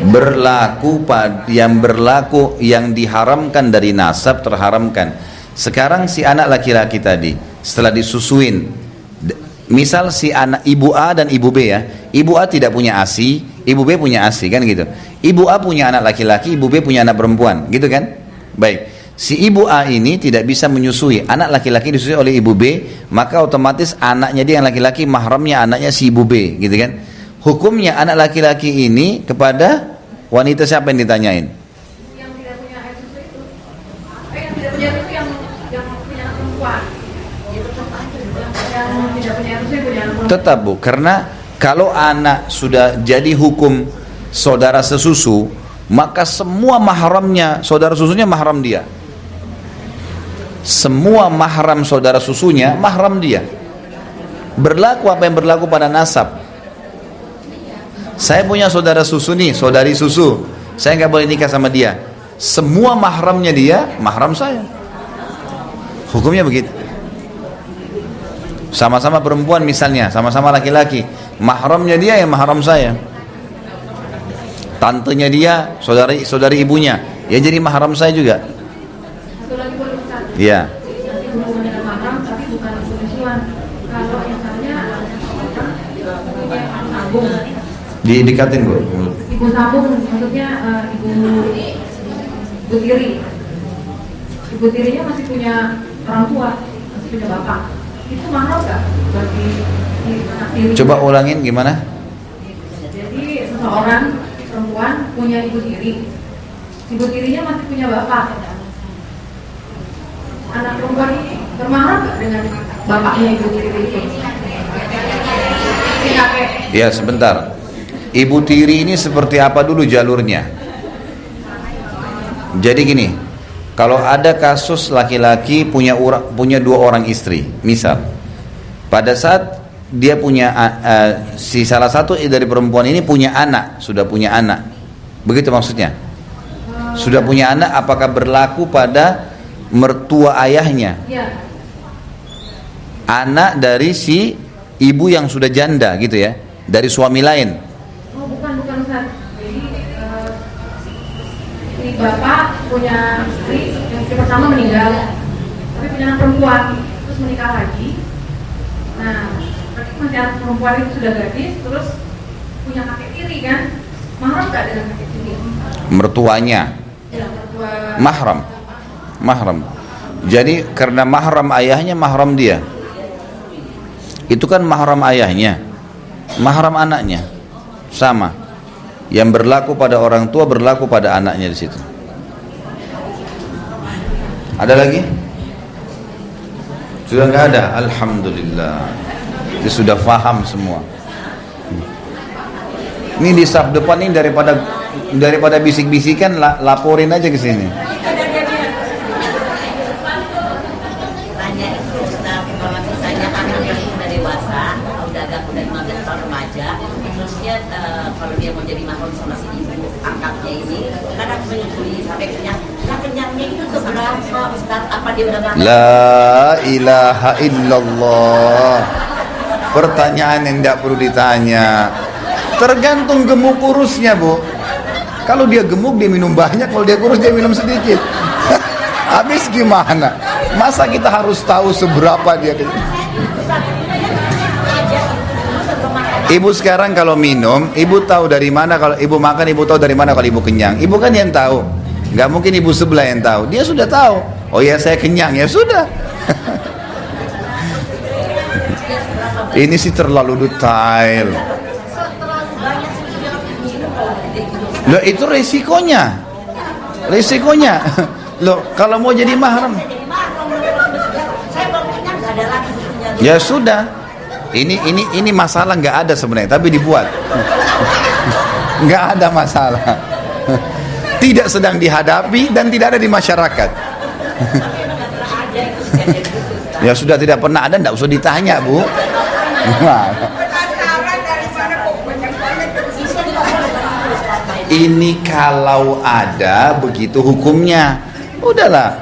Berlaku yang diharamkan dari nasab terharamkan. Sekarang si anak laki-laki tadi setelah disusuin, misal si anak ibu A dan ibu B ya, ibu A tidak punya ASI, ibu B punya ASI kan gitu. Ibu A punya anak laki-laki, ibu B punya anak perempuan, gitu kan? Baik. Si ibu A ini tidak bisa menyusui, anak laki-laki disusui oleh ibu B, maka otomatis anaknya dia yang laki-laki mahramnya anaknya si ibu B, gitu kan? Hukumnya anak laki-laki ini kepada wanita siapa yang ditanyain? yang tidak punya air susu itu, yang tidak punya itu yang punya anak perempuan. Yang tidak punya air susu yang punya anak perempuan. Tetap Bu, karena kalau anak sudah jadi hukum saudara sesusu, maka semua mahramnya saudara susunya mahram dia. Semua mahram saudara susunya mahram dia. Berlaku apa yang berlaku pada nasab. Saya punya saudara susu nih, saudari susu, saya nggak boleh nikah sama dia. Semua mahramnya dia mahram saya. Hukumnya begitu. Sama-sama perempuan misalnya, sama-sama laki-laki, mahramnya dia yang mahram saya. Tantenya dia, saudari ibunya, ya jadi mahram saya juga. Satu lagi boleh Ustaz. Iya. Nanti berhubungan dengan mahram tapi bukan penyusuan. Kalau misalnya punya sambung, Didekatin Bu. ibu sambung maksudnya ibu tiri. Ibu tirinya masih punya orang tua, masih punya bapak. Itu mahram nggak bagi anak tiri? Coba ulangin gimana? Jadi seseorang perempuan punya ibu tiri. Ibu tirinya masih punya bapak. Anak perempuan ini bermahram nggak dengan bapaknya ibu tiri itu? Si kakek. Ya sebentar. Ibu tiri ini seperti apa dulu jalurnya? Jadi gini, kalau ada kasus laki-laki punya dua orang istri, misal, pada saat dia punya si salah satu dari perempuan ini punya anak, sudah punya anak, begitu maksudnya? Sudah punya anak, apakah berlaku pada mertua ayahnya? Ya. Anak dari si ibu yang sudah janda gitu ya, dari suami lain. Oh bukan Ustaz. Jadi si bapak punya istri yang istri pertama meninggal, tapi punya anak perempuan, terus menikah lagi. Nah, berarti masih anak perempuan itu sudah gadis, terus punya kakek tiri kan? Mahram nggak dengan kakek tiri? Mertuanya. Ya, mertua. Mahram. Jadi karena mahram ayahnya, mahram dia. Itu kan mahram ayahnya, mahram anaknya, sama. Yang berlaku pada orang tua berlaku pada anaknya di situ. Ada lagi? Sudah nggak ada? Alhamdulillah. Itu sudah faham semua. Ini di sub depan ini daripada bisik-bisikan, laporin aja ke sini. Tanya itu kalau misalnya anak yang sudah dewasa, udah 15 tahun remaja, terus dia kalau dia mau jadi mahram sama si ibu angkatnya ini, kadang menyusui sampai kenyang. Nah kenyangnya itu seberapa Ustaz? Apa dia udah makan? La ilaha illallah. Pertanyaan yang tidak perlu ditanya. Tergantung gemuk kurusnya Bu. Kalau dia gemuk dia minum banyak, kalau dia kurus dia minum sedikit. Habis gimana? Masa kita harus tahu seberapa dia? Ibu sekarang kalau minum, ibu tahu dari mana. Kalau ibu makan, ibu tahu dari mana kalau ibu kenyang. Ibu kan yang tahu. Nggak mungkin ibu sebelah yang tahu. Dia sudah tahu. Oh ya saya kenyang, ya sudah. Ini sih terlalu detail. Loh itu resikonya. Loh kalau mau jadi mahram. Ya sudah. Ini masalah nggak ada sebenarnya, tapi dibuat. Nggak ada masalah. Tidak sedang dihadapi dan tidak ada di masyarakat. Ya sudah tidak pernah ada, nggak usah ditanya Bu. Ini kalau ada begitu hukumnya. Udahlah.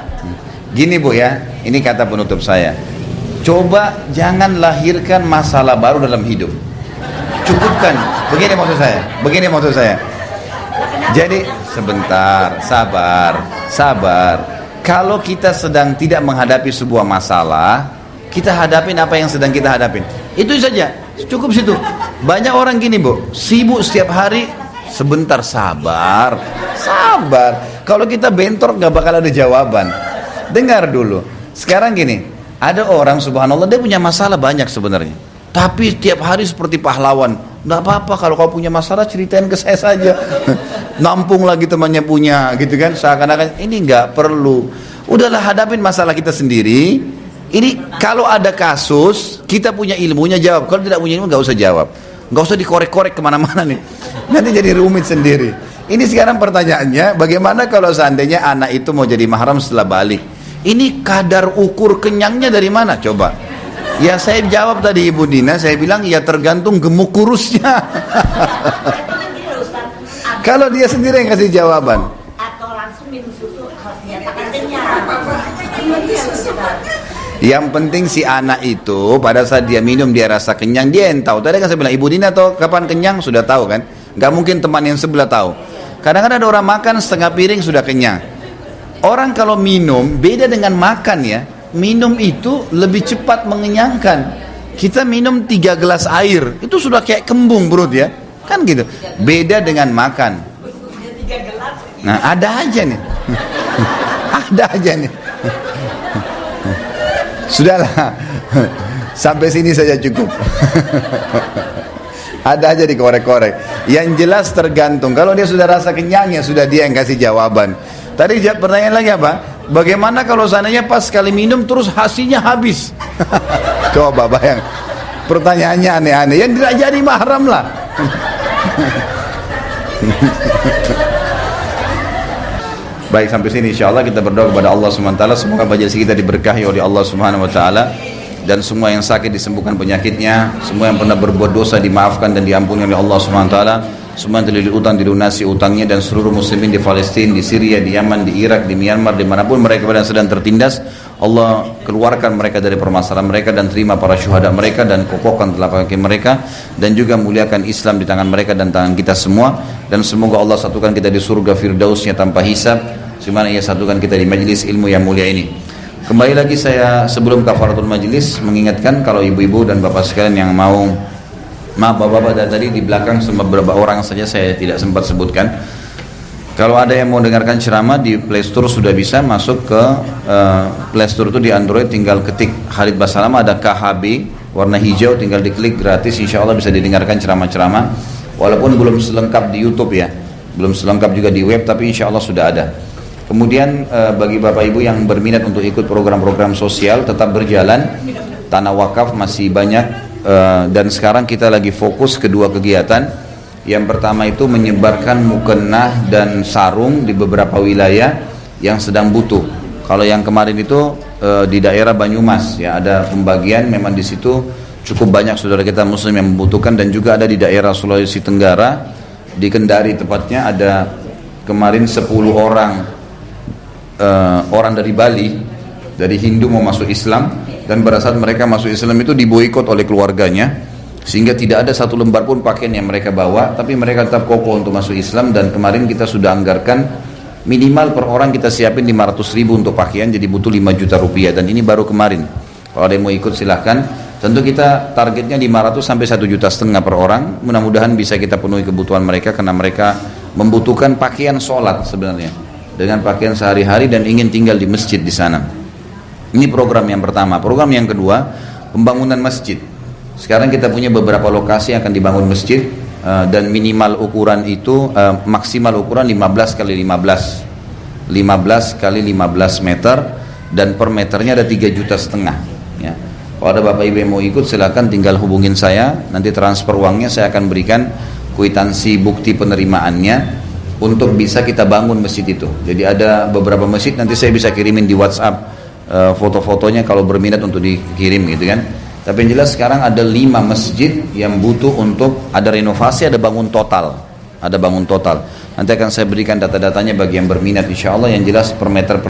Gini Bu ya, ini kata penutup saya. Coba jangan lahirkan masalah baru dalam hidup. Cukupkan. Begini maksud saya. Jadi sebentar, sabar. Kalau kita sedang tidak menghadapi sebuah masalah, kita hadapin apa yang sedang kita hadapin. Itu saja, cukup situ. Banyak orang gini Bu, sibuk setiap hari. Sebentar, sabar. Kalau kita bentor gak bakal ada jawaban. Dengar dulu. Sekarang gini, ada orang subhanallah dia punya masalah banyak sebenarnya, tapi tiap hari seperti pahlawan. Nggak apa-apa kalau kau punya masalah ceritain ke saya saja. Nampung lagi temannya punya gitu kan, seakan-akan ini nggak perlu. Udahlah, hadapin masalah kita sendiri. Ini kalau ada kasus kita punya ilmunya jawab, kalau tidak punya ilmu nggak usah jawab, nggak usah dikorek-korek kemana-mana nih, nanti jadi rumit sendiri. Ini sekarang pertanyaannya, bagaimana kalau seandainya anak itu mau jadi mahram setelah balik? Ini kadar ukur kenyangnya dari mana coba? Ya saya jawab tadi Ibu Dina, saya bilang ya tergantung gemuk kurusnya. Kalau dia sendiri yang kasih jawaban. Atau langsung minum susu harus dinyatakan kenyang. Yang penting si anak itu pada saat dia minum dia rasa kenyang, dia yang tahu. Tadi kan saya bilang Ibu Dina tahu kapan kenyang, sudah tahu kan? Gak mungkin teman yang sebelah tahu. Kadang-kadang ada orang makan setengah piring sudah kenyang. Orang kalau minum beda dengan makan ya. Minum itu lebih cepat mengenyangkan. Kita minum 3 gelas air itu sudah kayak kembung perut ya, kan gitu. Beda dengan makan. Nah ada aja nih. Ada aja nih. Sudahlah, sampai sini saja cukup. Ada aja dikorek-korek. Yang jelas tergantung. Kalau dia sudah rasa kenyang ya sudah dia yang kasih jawaban. Tadi pertanyaan lagi apa? Bagaimana kalau seandainya pas sekali minum terus hasilnya habis? Coba bayang. Pertanyaannya aneh-aneh. Yang tidak jadi mahram lah. Baik, sampai sini insyaallah kita berdoa kepada Allah SWT. Semoga majelis kita diberkahi oleh Allah SWT, dan semua yang sakit disembuhkan penyakitnya, semua yang pernah berbuat dosa dimaafkan dan diampuni oleh Allah SWT, semua yang terlilit utang dilunasi utangnya, dan seluruh muslimin di Palestina, di Syria, di Yaman, di Irak, di Myanmar, dimanapun mereka sedang tertindas, Allah keluarkan mereka dari permasalahan mereka dan terima para syuhada mereka dan kokohkan telapak kaki mereka, dan juga muliakan Islam di tangan mereka dan tangan kita semua, dan semoga Allah satukan kita di surga firdausnya tanpa hisab, sebagaimana Ia satukan kita di majelis ilmu yang mulia ini. Kembali lagi saya sebelum kafaratul majlis mengingatkan kalau ibu-ibu dan bapak sekalian yang mau, maaf bapak-bapak tadi di belakang beberapa orang saja saya tidak sempat sebutkan. Kalau ada yang mau dengarkan ceramah di Play Store sudah bisa masuk ke Play Store itu di Android, tinggal ketik Khalid Basalam, ada KHB warna hijau, tinggal diklik gratis, insya Allah bisa didengarkan ceramah-ceramah. Walaupun belum selengkap di YouTube ya, belum selengkap juga di web, tapi insya Allah sudah ada. Kemudian bagi bapak ibu yang berminat untuk ikut program-program sosial tetap berjalan, tanah wakaf masih banyak, dan sekarang kita lagi fokus kedua kegiatan. Yang pertama itu menyebarkan mukennah dan sarung di beberapa wilayah yang sedang butuh. Kalau yang kemarin itu di daerah Banyumas ya, ada pembagian, memang di situ cukup banyak saudara kita muslim yang membutuhkan, dan juga ada di daerah Sulawesi Tenggara, di Kendari tepatnya, ada kemarin 10 orang dari Bali, dari Hindu mau masuk Islam, dan pada saat mereka masuk Islam itu diboikot oleh keluarganya, sehingga tidak ada satu lembar pun pakaian yang mereka bawa, tapi mereka tetap kokoh untuk masuk Islam. Dan kemarin kita sudah anggarkan minimal per orang kita siapin 500.000 untuk pakaian, jadi butuh 5 juta rupiah, dan ini baru kemarin. Kalau ada yang mau ikut silahkan. Tentu kita targetnya 500 sampai 1,5 juta per orang. Mudah-mudahan bisa kita penuhi kebutuhan mereka, karena mereka membutuhkan pakaian sholat sebenarnya, dengan pakaian sehari-hari, dan ingin tinggal di masjid di sana. Ini program yang pertama. Program yang kedua, pembangunan masjid. Sekarang kita punya beberapa lokasi yang akan dibangun masjid, dan minimal ukuran itu maksimal ukuran 15 kali 15 kali 15 meter, dan per meternya ada 3,5 juta ya. Kalau ada bapak ibu yang mau ikut silakan tinggal hubungin saya, nanti transfer uangnya, saya akan berikan kwitansi bukti penerimaannya untuk bisa kita bangun masjid itu. Jadi ada beberapa masjid, nanti saya bisa kirimin di WhatsApp foto-fotonya kalau berminat untuk dikirim gitu kan. Tapi yang jelas sekarang ada 5 masjid yang butuh untuk ada renovasi, ada bangun total. Nanti akan saya berikan data-datanya bagi yang berminat insya Allah. Yang jelas per meter